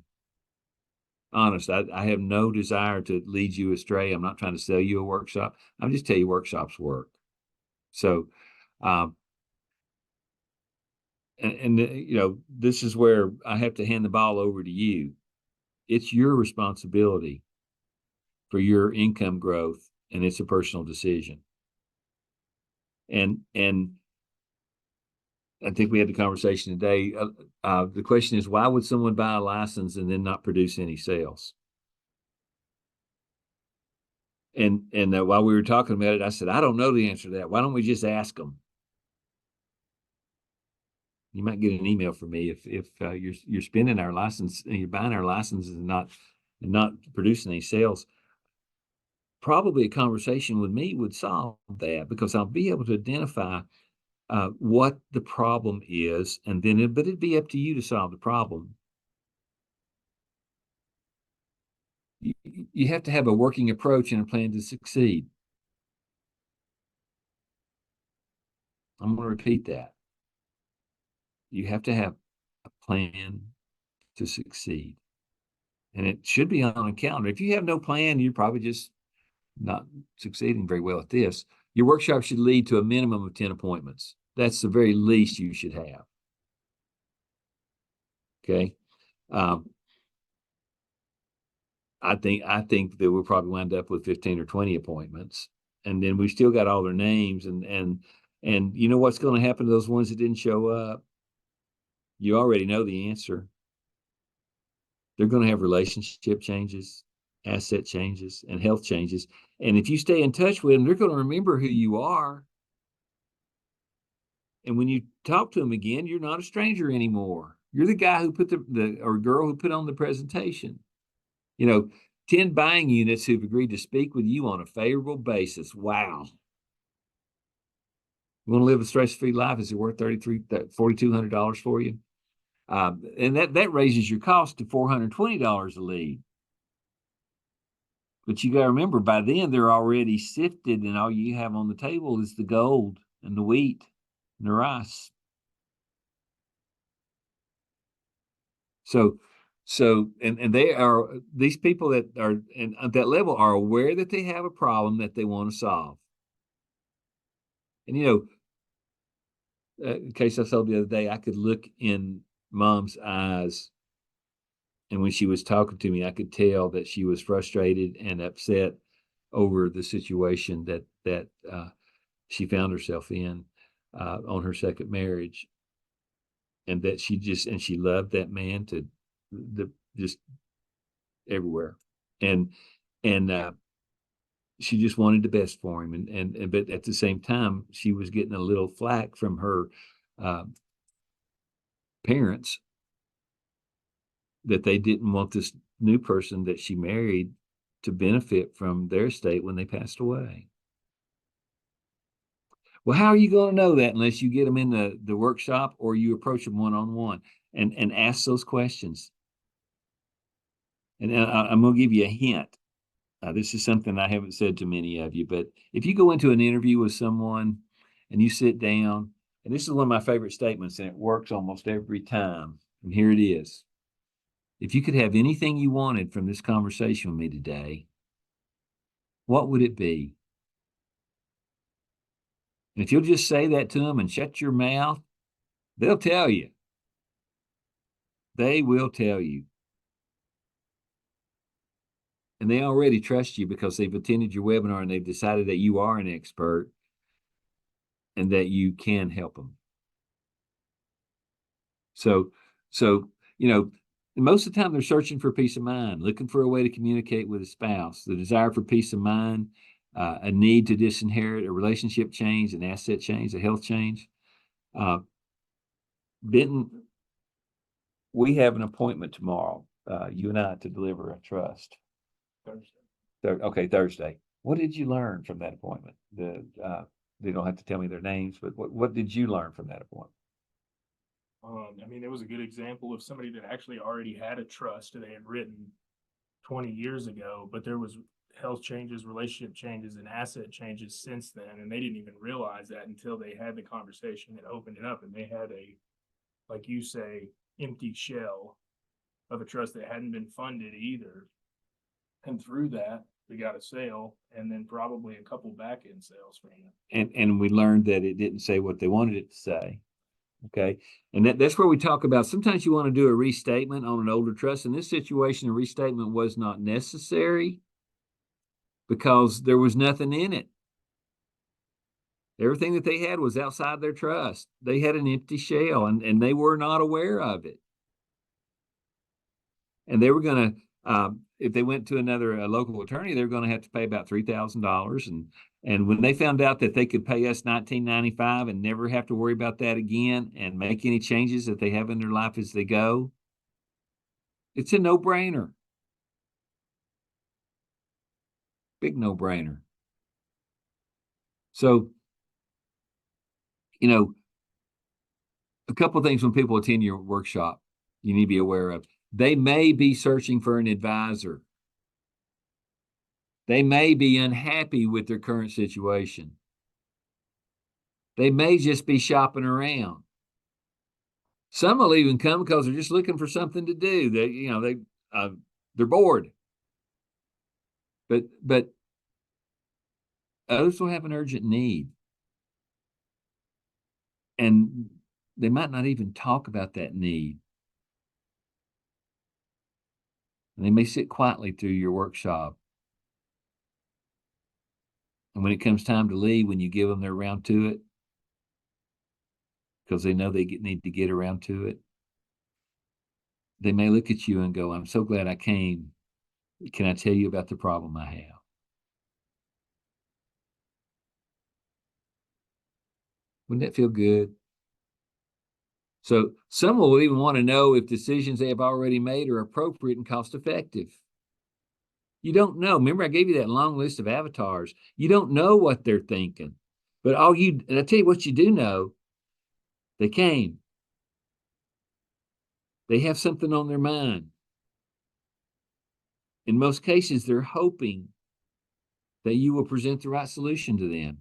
Honest, I have no desire to lead you astray. I'm not trying to sell you a workshop. I'm just telling you workshops work. So, this is where I have to hand the ball over to you. It's your responsibility for your income growth, and it's a personal decision. And I think we had the conversation today. The question is, why would someone buy a license and then not produce any sales? And while we were talking about it, I said, I don't know the answer to that. Why don't we just ask them? You might get an email from me if you're spending our license and you're buying our licenses and not producing any sales. Probably a conversation with me would solve that, because I'll be able to identify what the problem is, and then but it'd be up to you to solve the problem. You have to have a working approach and a plan to succeed. I'm going to repeat that. You have to have a plan to succeed, and it should be on a calendar. If you have no plan, you're probably just not succeeding very well at this. Your workshop should lead to a minimum of 10 appointments. That's the very least you should have. Okay. I think that we'll probably wind up with 15 or 20 appointments. And then we've still got all their names and you know what's going to happen to those ones that didn't show up? You already know the answer. They're going to have relationship changes, asset changes, and health changes. And if you stay in touch with them, they're going to remember who you are. And when you talk to them again, you're not a stranger anymore. You're the guy who put or girl who put on the presentation. 10 buying units who've agreed to speak with you on a favorable basis. Wow. You want to live a stress-free life? Is it worth $4,200 for you? And that raises your cost to $420 a lead. But you got to remember, by then they're already sifted, and all you have on the table is the gold and the wheat and the rice. So and these people that are at that level are aware that they have a problem that they want to solve. And in case I told the other day, I could look in Mom's eyes, and when she was talking to me, I could tell that she was frustrated and upset over the situation that she found herself in on her second marriage, and that she loved that man to just everywhere, and she just wanted the best for him, and but at the same time she was getting a little flack from her parents that they didn't want this new person that she married to benefit from their estate when they passed away. Well, how are you going to know that unless you get them in the workshop or you approach them one-on-one and ask those questions? And I'm going to give you a hint. This is something I haven't said to many of you, but if you go into an interview with someone and you sit down, and this is one of my favorite statements, and it works almost every time, and here it is. If you could have anything you wanted from this conversation with me today, what would it be? And if you'll just say that to them and shut your mouth, they'll tell you. They will tell you. And they already trust you because they've attended your webinar and they've decided that you are an expert and that you can help them. So, most of the time they're searching for peace of mind, looking for a way to communicate with a spouse, the desire for peace of mind, a need to disinherit, a relationship change, an asset change, a health change. Benton, we have an appointment tomorrow, you and I, to deliver a trust. Thursday. Thursday. What did you learn from that appointment? They don't have to tell me their names, but what did you learn from that appointment? It was a good example of somebody that actually already had a trust that they had written 20 years ago, but there was health changes, relationship changes, and asset changes since then. And they didn't even realize that until they had the conversation and opened it up. And they had like you say, empty shell of a trust that hadn't been funded either. And through that, we got a sale and then probably a couple back-end sales from it. And we learned that it didn't say what they wanted it to say. Okay. And that's where we talk about, sometimes you want to do a restatement on an older trust. In this situation, a restatement was not necessary because there was nothing in it. Everything that they had was outside their trust. They had an empty shell and they were not aware of it. And they were going to, if they went to a local attorney, they're going to have to pay about $3,000. And when they found out that they could pay us $19.95 and never have to worry about that again and make any changes that they have in their life as they go, it's a no-brainer. Big no-brainer. So, a couple of things when people attend your workshop, you need to be aware of. They may be searching for an advisor. They may be unhappy with their current situation. They may just be shopping around. Some will even come because they're just looking for something to do. They're bored. But Others will have an urgent need. And they might not even talk about that need. And they may sit quietly through your workshop. And when it comes time to leave, when you give them their round to it, because they know they need to get around to it, they may look at you and go, I'm so glad I came. Can I tell you about the problem I have? Wouldn't that feel good? So some will even want to know if decisions they have already made are appropriate and cost effective. You don't know. Remember, I gave you that long list of avatars. You don't know what they're thinking. But and I tell you what you do know, they came. They have something on their mind. In most cases, they're hoping that you will present the right solution to them.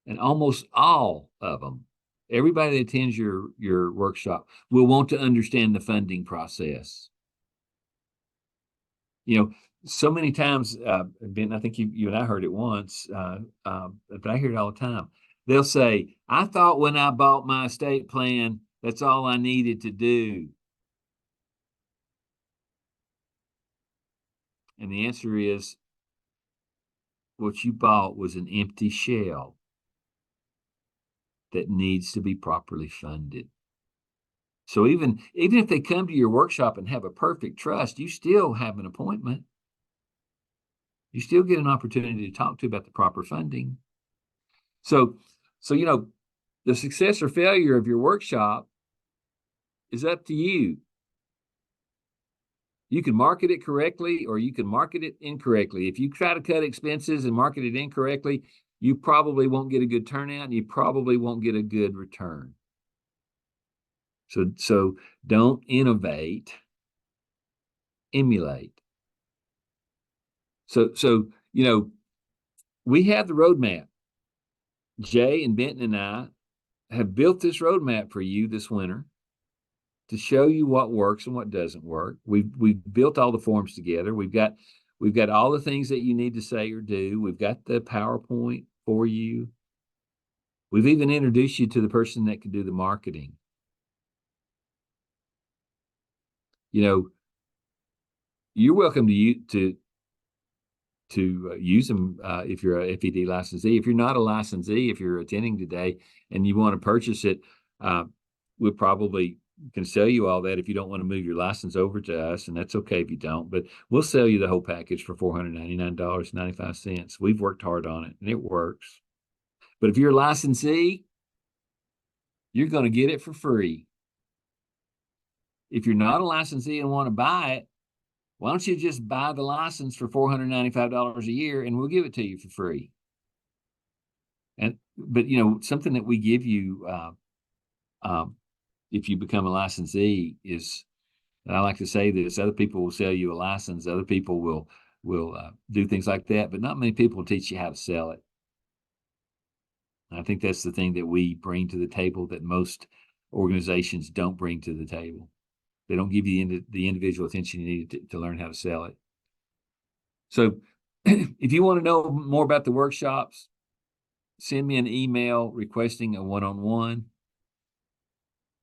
And almost all of them, everybody that attends your workshop, will want to understand the funding process. You know, so many times, Ben, I think you and I heard it once, but I hear it all the time. They'll say, I thought when I bought my estate plan, that's all I needed to do. And the answer is, what you bought was an empty shell that needs to be properly funded. So even if they come to your workshop and have a perfect trust, you still have an appointment. You still get an opportunity to talk to about the proper funding. So you know, the success or failure of your workshop is up to you. You can market it correctly or you can market it incorrectly. If you try to cut expenses and market it incorrectly, you probably won't get a good turnout and you probably won't get a good return. So don't innovate, emulate. So you know, we have the roadmap. Jay and Benton and I have built this roadmap for you this winter to show you what works and what doesn't work. We've built all the forms together. We've got all the things that you need to say or do. We've got the PowerPoint for you. We've even introduced you to the person that can do the marketing. You know, you're welcome to use them if you're a FED licensee. If you're not a licensee, if you're attending today and you want to purchase it, we probably can sell you all that if you don't want to move your license over to us, and that's okay if you don't. But we'll sell you the whole package for $499.95. We've worked hard on it, and it works. But if you're a licensee, you're going to get it for free. If you're not a licensee and want to buy it, why don't you just buy the license for $495 a year and we'll give it to you for free? But you know, something that we give you if you become a licensee is, and I like to say this, other people will sell you a license, other people will do things like that, but not many people will teach you how to sell it. And I think that's the thing that we bring to the table that most organizations don't bring to the table. They don't give you the individual attention you need to learn how to sell it. So if you want to know more about the workshops, send me an email requesting a one-on-one.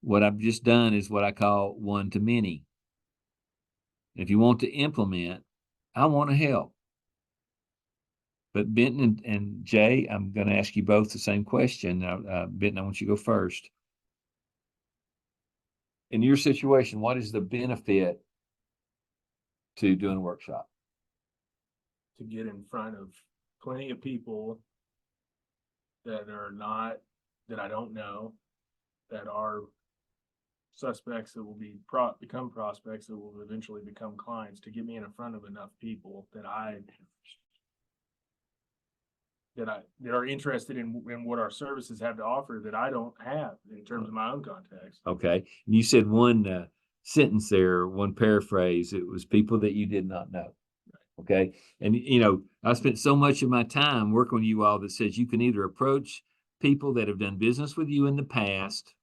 What I've just done is what I call one-to-many. If you want to implement, I want to help. But Benton and Jay, I'm going to ask you both the same question. Benton, I want you to go first. In your situation, what is the benefit to doing a workshop? To get in front of plenty of people that I don't know, that are suspects that will become prospects that will eventually become clients, to get me in front of enough people that are interested in what our services have to offer that I don't have in terms of my own contacts. Okay. And you said one sentence there, one paraphrase. It was people that you did not know. Okay. And, you know, I spent so much of my time working with you all that says you can either approach people that have done business with you in the past,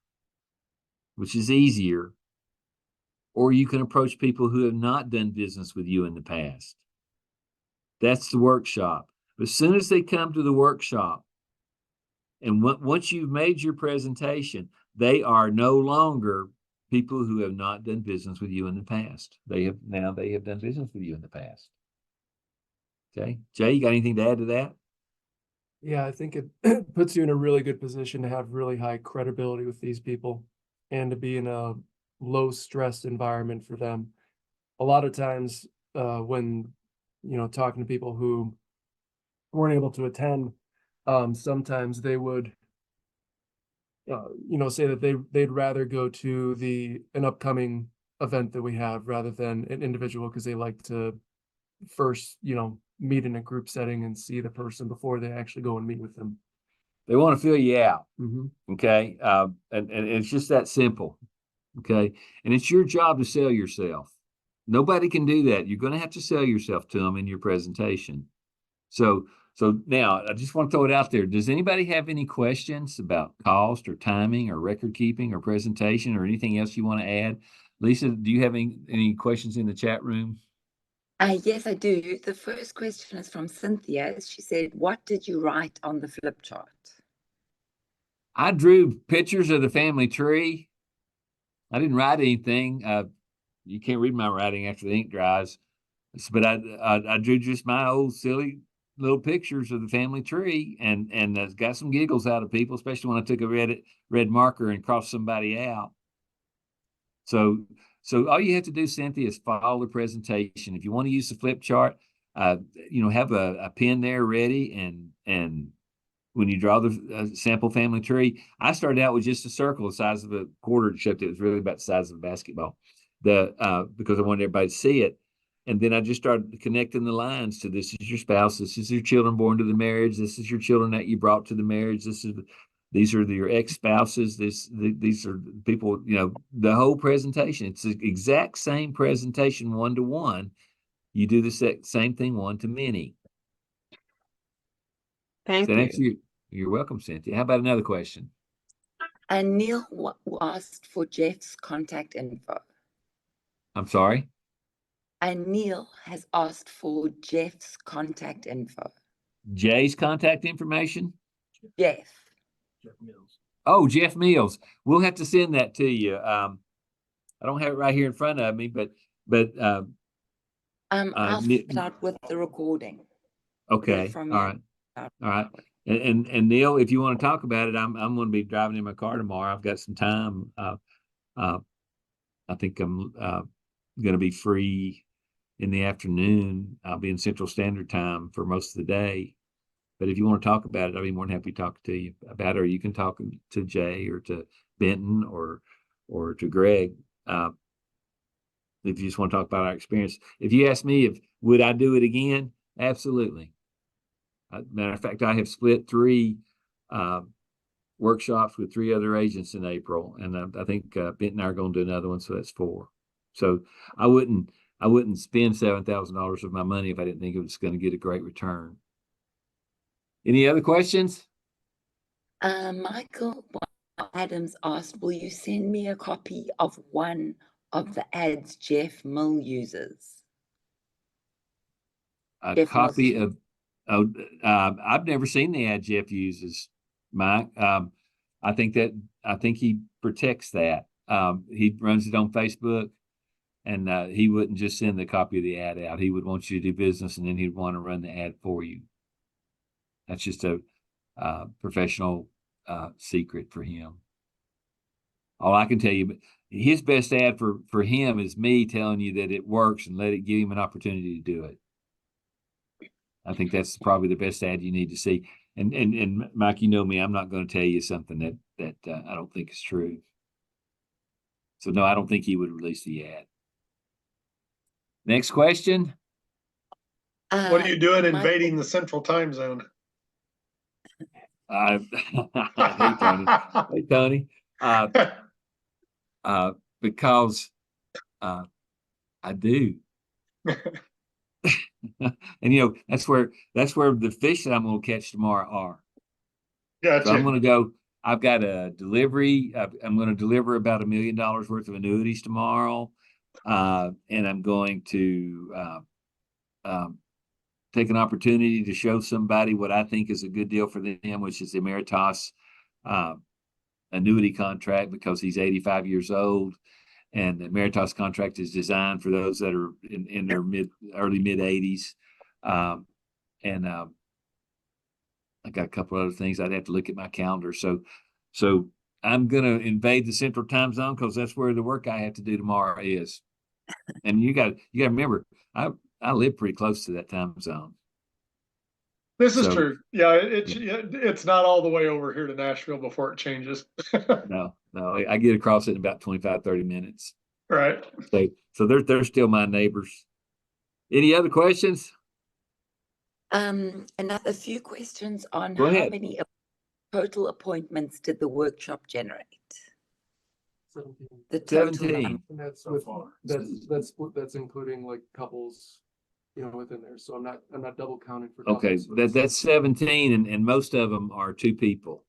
which is easier, or you can approach people who have not done business with you in the past. That's the workshop. But as soon as they come to the workshop, and once you've made your presentation, they are no longer people who have not done business with you in the past. They have done business with you in the past. Okay, Jay, you got anything to add to that? Yeah, I think it puts you in a really good position to have really high credibility with these people and to be in a low stress environment for them. A lot of times, when, talking to people who weren't able to attend, sometimes they would, say that they'd rather go to an upcoming event that we have rather than an individual because they like to first, meet in a group setting and see the person before they actually go and meet with them. They want to fill you out. Mm-hmm. Okay. And it's just that simple. Okay. And it's your job to sell yourself. Nobody can do that. You're going to have to sell yourself to them in your presentation. So now I just want to throw it out there. Does anybody have any questions about cost or timing or record keeping or presentation or anything else you want to add? Lisa, do you have any questions in the chat room? Yes, I do. The first question is from Cynthia. She said, what did you write on the flip chart? I drew pictures of the family tree. I didn't write anything. You can't read my writing after the ink dries. But I drew just my old silly little pictures of the family tree and got some giggles out of people, especially when I took a red marker and crossed somebody out. So all you have to do, Cynthia, is follow the presentation. If you want to use the flip chart, have a pen there ready, and when you draw the sample family tree, I started out with just a circle the size of a quarter, except it was really about the size of a basketball. Because I wanted everybody to see it. And then I just started connecting the lines to this is your spouse, this is your children born to the marriage, this is your children that you brought to the marriage, these are your ex-spouses, these are people, the whole presentation. It's the exact same presentation one-to-one. You do the same thing one-to-many. Thank you. You're welcome, Cynthia. How about another question? And Neil asked for Jeff's contact info. I'm sorry? And Neil has asked for Jeff's contact info. Jay's contact information? Jeff. Jeff Mills. Oh, Jeff Mills. We'll have to send that to you. I don't have it right here in front of me, but I'll fill it out with the recording. okay. All right. All right. And Neil, if you want to talk about it, I'm going to be driving in my car tomorrow. I've got some time. I think I'm going to be free in the afternoon. I'll be in Central Standard Time for most of the day. But if you want to talk about it, I'll be more than happy to talk to you about it, or you can talk to Jay or to Benton or to Greg. If you just want to talk about our experience. If you ask me would I do it again? Absolutely. Matter of fact, I have split 3 workshops with 3 other agents in April, and I think Benton and I are going to do another one, so that's 4. So I wouldn't spend $7,000 of my money if I didn't think it was going to get a great return. Any other questions? Michael Adams asked, will you send me a copy of one of the ads Jeff Mill uses? A Jeff copy Mills. I've never seen the ad Jeff uses, Mike. I think he protects that. He runs it on Facebook, and he wouldn't just send the copy of the ad out. He would want you to do business, and then he'd want to run the ad for you. That's just a professional secret for him. All I can tell you, but his best ad for him is me telling you that it works and give him an opportunity to do it. I think that's probably the best ad you need to see. And Mike, you know me, I'm not going to tell you something that I don't think is true. So no, I don't think he would release the ad. Next question. What are you doing invading Michael, the Central Time Zone? Hey, Tony. Hey, Tony. Because I do. And that's where the fish that I'm going to catch tomorrow are. Gotcha. So I'm going to go. I've got a delivery. I'm going to deliver about $1 million worth of annuities tomorrow, and I'm going to take an opportunity to show somebody what I think is a good deal for them, which is the Emeritus annuity contract, because he's 85 years old. And the Emeritus contract is designed for those that are in their early mid 80s. I got a couple other things. I'd have to look at my calendar. So I'm going to invade the Central Time Zone because that's where the work I have to do tomorrow is. And you got to remember, I live pretty close to that time zone. This is So- true. Yeah, it's not all the way over here to Nashville before it changes. No, I get across it in about 25, 30 minutes. Right. So they're still my neighbors. Any other questions? Another few questions on Go how ahead. many total appointments did the workshop generate? 17. The total 17. number. And that's So with, far. that's including like couples, within there. So I'm not double counting for Okay, couples. but that's 17, and most of them are two people.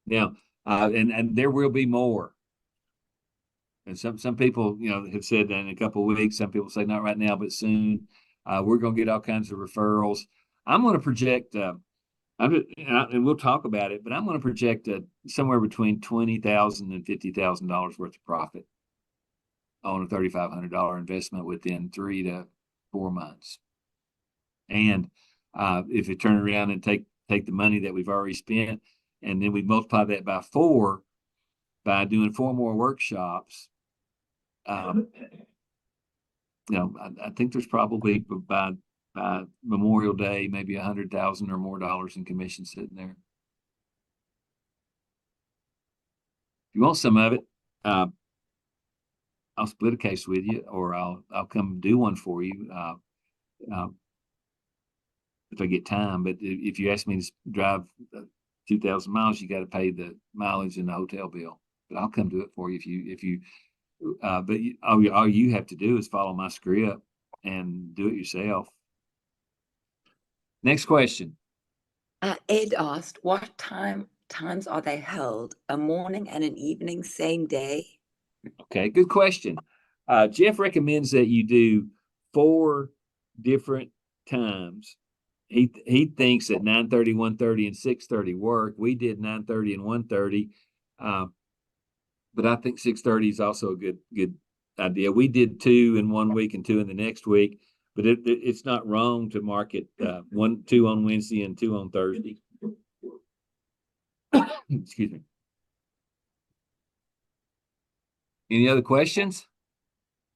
Now, and there will be more. And some people, have said that in a couple of weeks. Some people say not right now, but soon. We're going to get all kinds of referrals. I'm going to project. And we'll talk about it, but I'm going to project somewhere between $20,000 and $50,000 worth of profit on a $3,500 investment within 3 to 4 months. And if you turn around and take the money that we've already spent, and then we multiply that by 4 by doing 4 more workshops, I think there's probably by Memorial Day, maybe $100,000 or more in commission sitting there. If you want some of it, I'll split a case with you, or I'll come do one for you if I get time. But if you ask me to drive 2,000 miles, you got to pay the mileage and the hotel bill. But I'll come do it for you if you. But all you have to do is follow my script and do it yourself. Next question. Ed asked, what times are they held? A morning and an evening, same day? Okay, good question. Jeff recommends that you do 4 different times. He thinks that 9:30, 1:30, and 6:30 work. We did 9:30 and 1:30, but I think 6:30 is also a good idea. We did 2 in 1 week and 2 in the next week, but it's not wrong to mark it 2 on Wednesday and 2 on Thursday. Excuse me. Any other questions?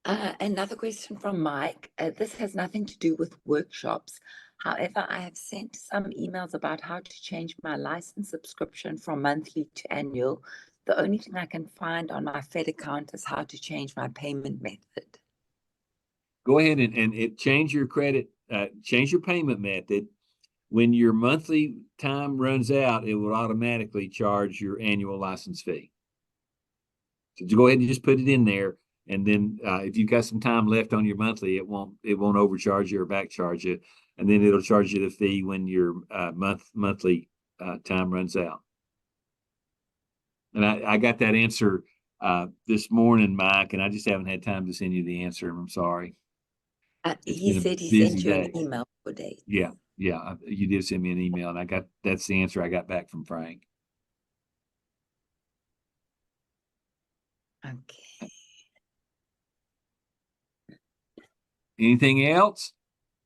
Another question from Mike. This has nothing to do with workshops. However, I have sent some emails about how to change my license subscription from monthly to annual. The only thing I can find on my Fed account is how to change my payment method. Go ahead and change your change your payment method. When your monthly time runs out, it will automatically charge your annual license fee. So go ahead and just put it in there. And then if you've got some time left on your monthly, it won't overcharge you or back charge you. And then it'll charge you the fee when your monthly time runs out. And I got that answer this morning, Mike, and I just haven't had time to send you the answer. I'm sorry. He been a said he sent busy you day. an email for dates. Yeah, you did send me an email, and that's the answer I got back from Frank. Okay. Anything else?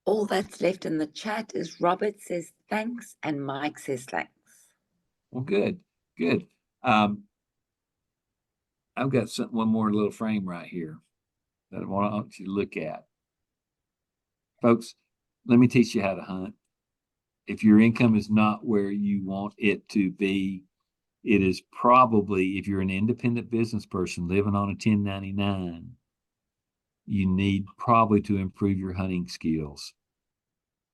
All that's left in the chat is Robert says thanks and Mike says thanks. Well, good. I've got one more little frame right here that I want you to look at. Folks, let me teach you how to hunt. If your income is not where you want it to be, it is probably, if you're an independent business person living on a 1099, you need probably to improve your hunting skills.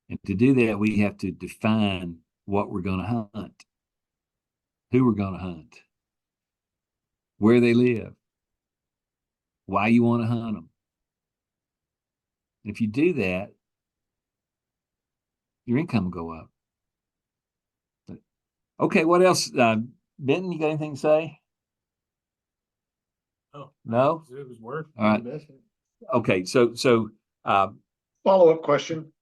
And to do that, we have to define what we're going to hunt, who we're going to hunt, where they live, why you want to hunt them. And if you do that, your income will go up. Okay, what else? Benton, you got anything to say? Oh. No? It was worth All right. investment. Okay, so Follow-up question.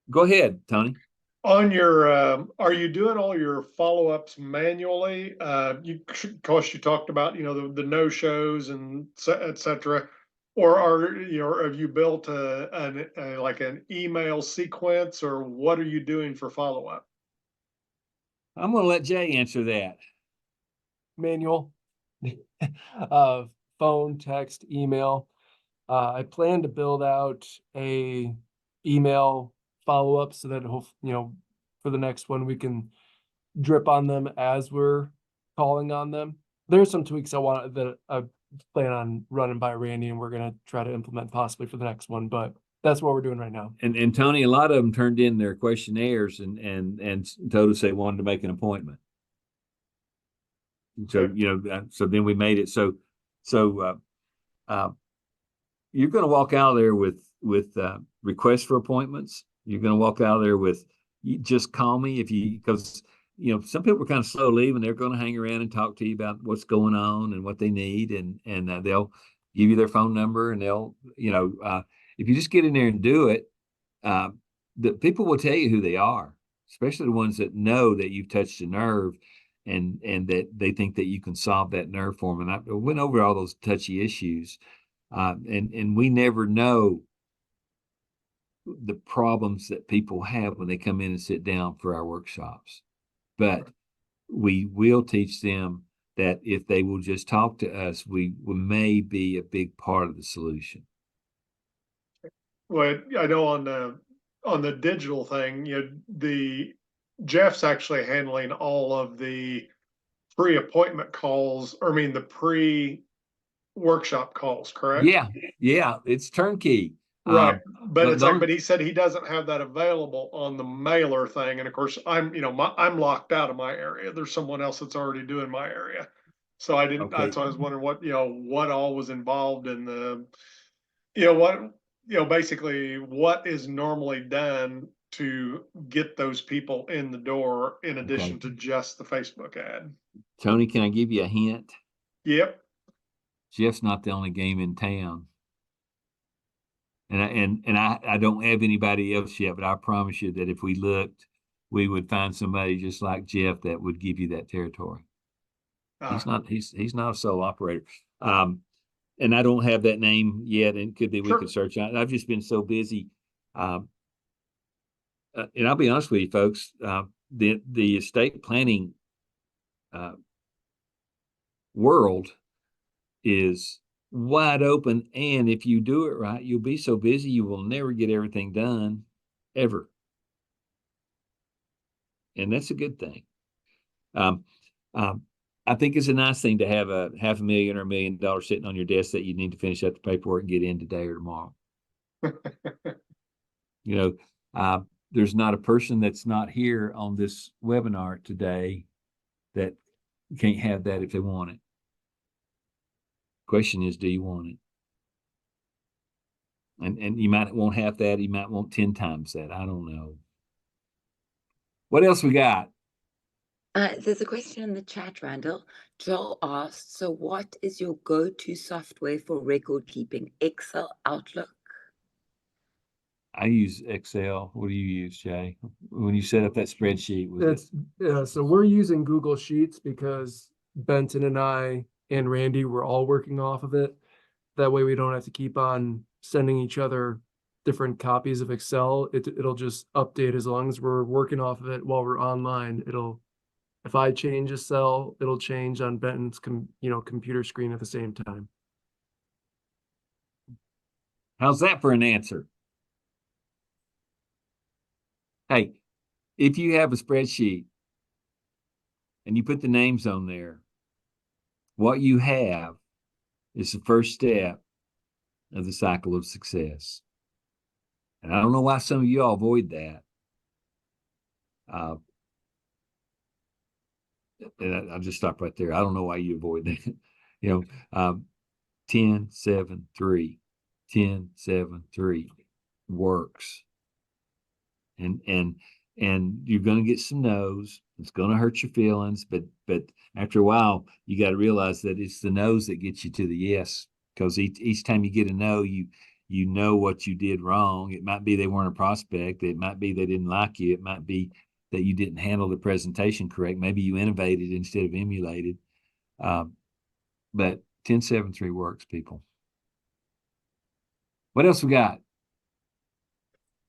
Go ahead, Tony. On your, are you doing all your follow-ups manually? Of course, you talked about, the no-shows and et cetera. Or have you built like an email sequence, or what are you doing for follow-up? I'm gonna let Jay answer that. Manual, phone, text, email. I plan to build out a email follow-up so that for the next one, we can drip on them as we're calling on them. There's some tweaks that I plan on running by Randy, and we're gonna try to implement possibly for the next one, but that's what we're doing right now. And Tony, a lot of them turned in their questionnaires and told us they wanted to make an appointment. So, so then we made it so you're going to walk out of there with requests for appointments. You're going to walk out of there with, you just call me because some people are kind of slow leaving. They're going to hang around and talk to you about what's going on and what they need, and they'll give you their phone number, and they'll if you just get in there and do it, the people will tell you who they are, especially the ones that know that you've touched a nerve and that they think that you can solve that nerve for them. And I went over all those touchy issues, and we never know the problems that people have when they come in and sit down for our workshops. But we will teach them that if they will just talk to us, we may be a big part of the solution. Well, I know on the digital thing, Jeff's actually handling all of the pre-appointment calls, or I mean the pre-workshop calls, correct? Yeah, it's turnkey. Right. But it's don't- but he said he doesn't have that available on the mailer thing. And of course, I'm locked out of my area. There's someone else that's already doing my area. So Okay. that's why I was wondering what all was involved in basically what is normally done to get those people in the door in addition to just the Facebook ad. Tony, can I give you a hint? Yep. Jeff's not the only game in town. And I don't have anybody else yet, but I promise you that if we looked, we would find somebody just like Jeff that would give you that territory. He's not a sole operator. And I don't have that name yet, and could be we Sure. could search out. I've just been so busy. And I'll be honest with you, folks, the estate planning world is wide open, and if you do it right, you'll be so busy you will never get everything done ever, and that's a good thing. I think it's a nice thing to have a $500,000 or $1 million sitting on your desk that you need to finish up the paperwork and get in today or tomorrow. There's not a person that's not here on this webinar today that can't have that if they want it. Question is, do you want it? And you might want half that, you might want 10 times that. I don't know. What else we got? There's a question in the chat, Randall. Joel asked, so what is your go-to software for record keeping? Excel, Outlook? I use Excel. What do you use, Jay? When you set up that spreadsheet, So we're using Google Sheets because Benton and I and Randy were all working off of it. That way we don't have to keep on sending each other different copies of Excel. It'll just update as long as we're working off of it while we're online. If I change a cell, it'll change on Benton's computer screen at the same time. how's that for an answer? Hey, if you have a spreadsheet and you put the names on there, what you have is the first step of the cycle of success. And I don't know why some of you all avoid that. And I'll just stop right there. I don't know why you avoid that. 10, 7, 3, 10, 7, 3 works. And you're going to get some no's. It's going to hurt your feelings, but after a while, you got to realize that it's the no's that get you to the yes. Because each time you get a no, you you know what you did wrong. It might be they weren't a prospect. It might be they didn't like you. It might be that you didn't handle the presentation correct. Maybe you innovated instead of emulated. But 1073 works, people. What else we got?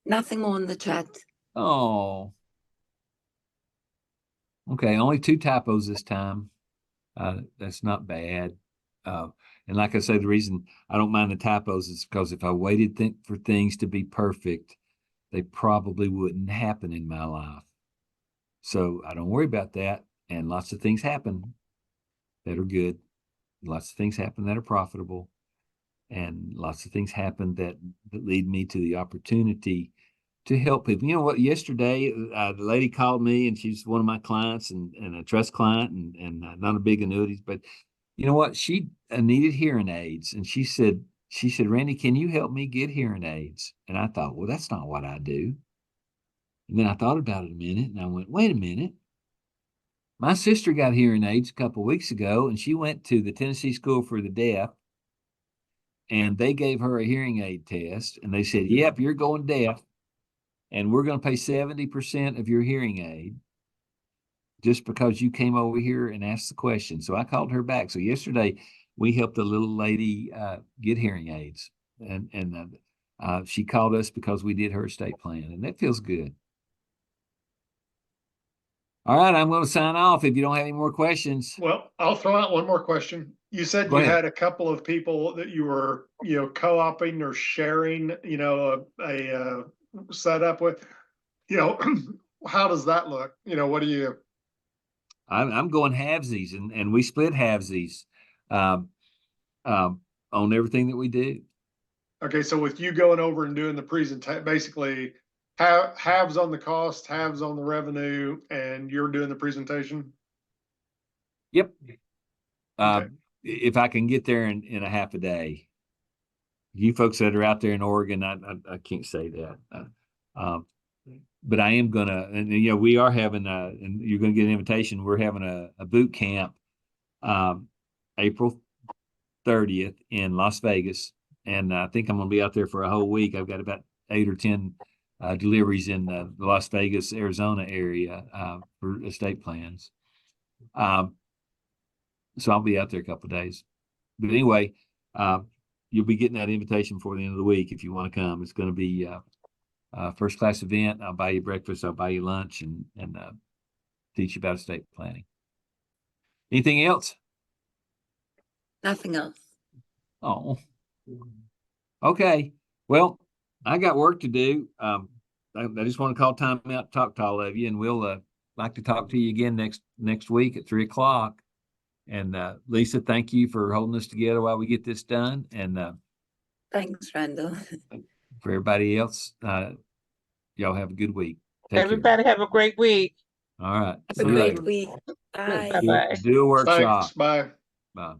Nothing more in the chat. Oh. Okay, only 2 typos this time. That's not bad. And like I say, the reason I don't mind the typos is because if I waited for things to be perfect, they probably wouldn't happen in my life. So I don't worry about that. And lots of things happen that are good. Lots of things happen that are profitable. And lots of things happen that lead me to the opportunity to help people. You know what? Yesterday, the lady called me, and she's one of my clients and a trust client, and not a big annuities, but you know what? She needed hearing aids, and she said, Randy, can you help me get hearing aids? And I thought, well, that's not what I do. And then I thought about it a minute, and I went, wait a minute. My sister got hearing aids a couple of weeks ago, and she went to the Tennessee School for the Deaf, and they gave her a hearing aid test, and they said, yep, you're going deaf, and we're going to pay 70% of your hearing aid just because you came over here and asked the question. So I called her back. So yesterday we helped a little lady get hearing aids, and she called us because we did her estate plan, and that feels good. All right, I'm going to sign off if you don't have any more questions. Well, I'll throw out one more question. You said Go you ahead. had a couple of people that you were, co-oping or sharing, a setup with, how does that look? What do you? I'm going halvesies, and we split halvesies on everything that we do. Okay, so with you going over and doing the presentation, basically halves on the cost, halves on the revenue, and you're doing the presentation? Yep. Okay. If I can get there in a half a day. You folks that are out there in Oregon, I can't say that. But I am gonna, and we are having and you're gonna get an invitation. We're having a boot camp, April 30th in Las Vegas, and I think I'm gonna be out there for a whole week. I've got about 8 or 10 deliveries in the Las Vegas, Arizona area for estate plans. So I'll be out there a couple of days. But anyway, you'll be getting that invitation before the end of the week if you want to come. It's going to be first class event. I'll buy you breakfast. I'll buy you lunch and teach you about estate planning. Anything else? Nothing else. Oh, okay. Well, I got work to do. I just want to call time out to talk to all of you, and we'll like to talk to you again next week at 3:00. And Lisa, thank you for holding us together while we get this done. And Thanks, Randall. for everybody else, y'all have a good week. Take Everybody have a great week. care. All right. Have See a you great later. week. Bye. Bye-bye. Do a workshop. Thanks, bye. Bye.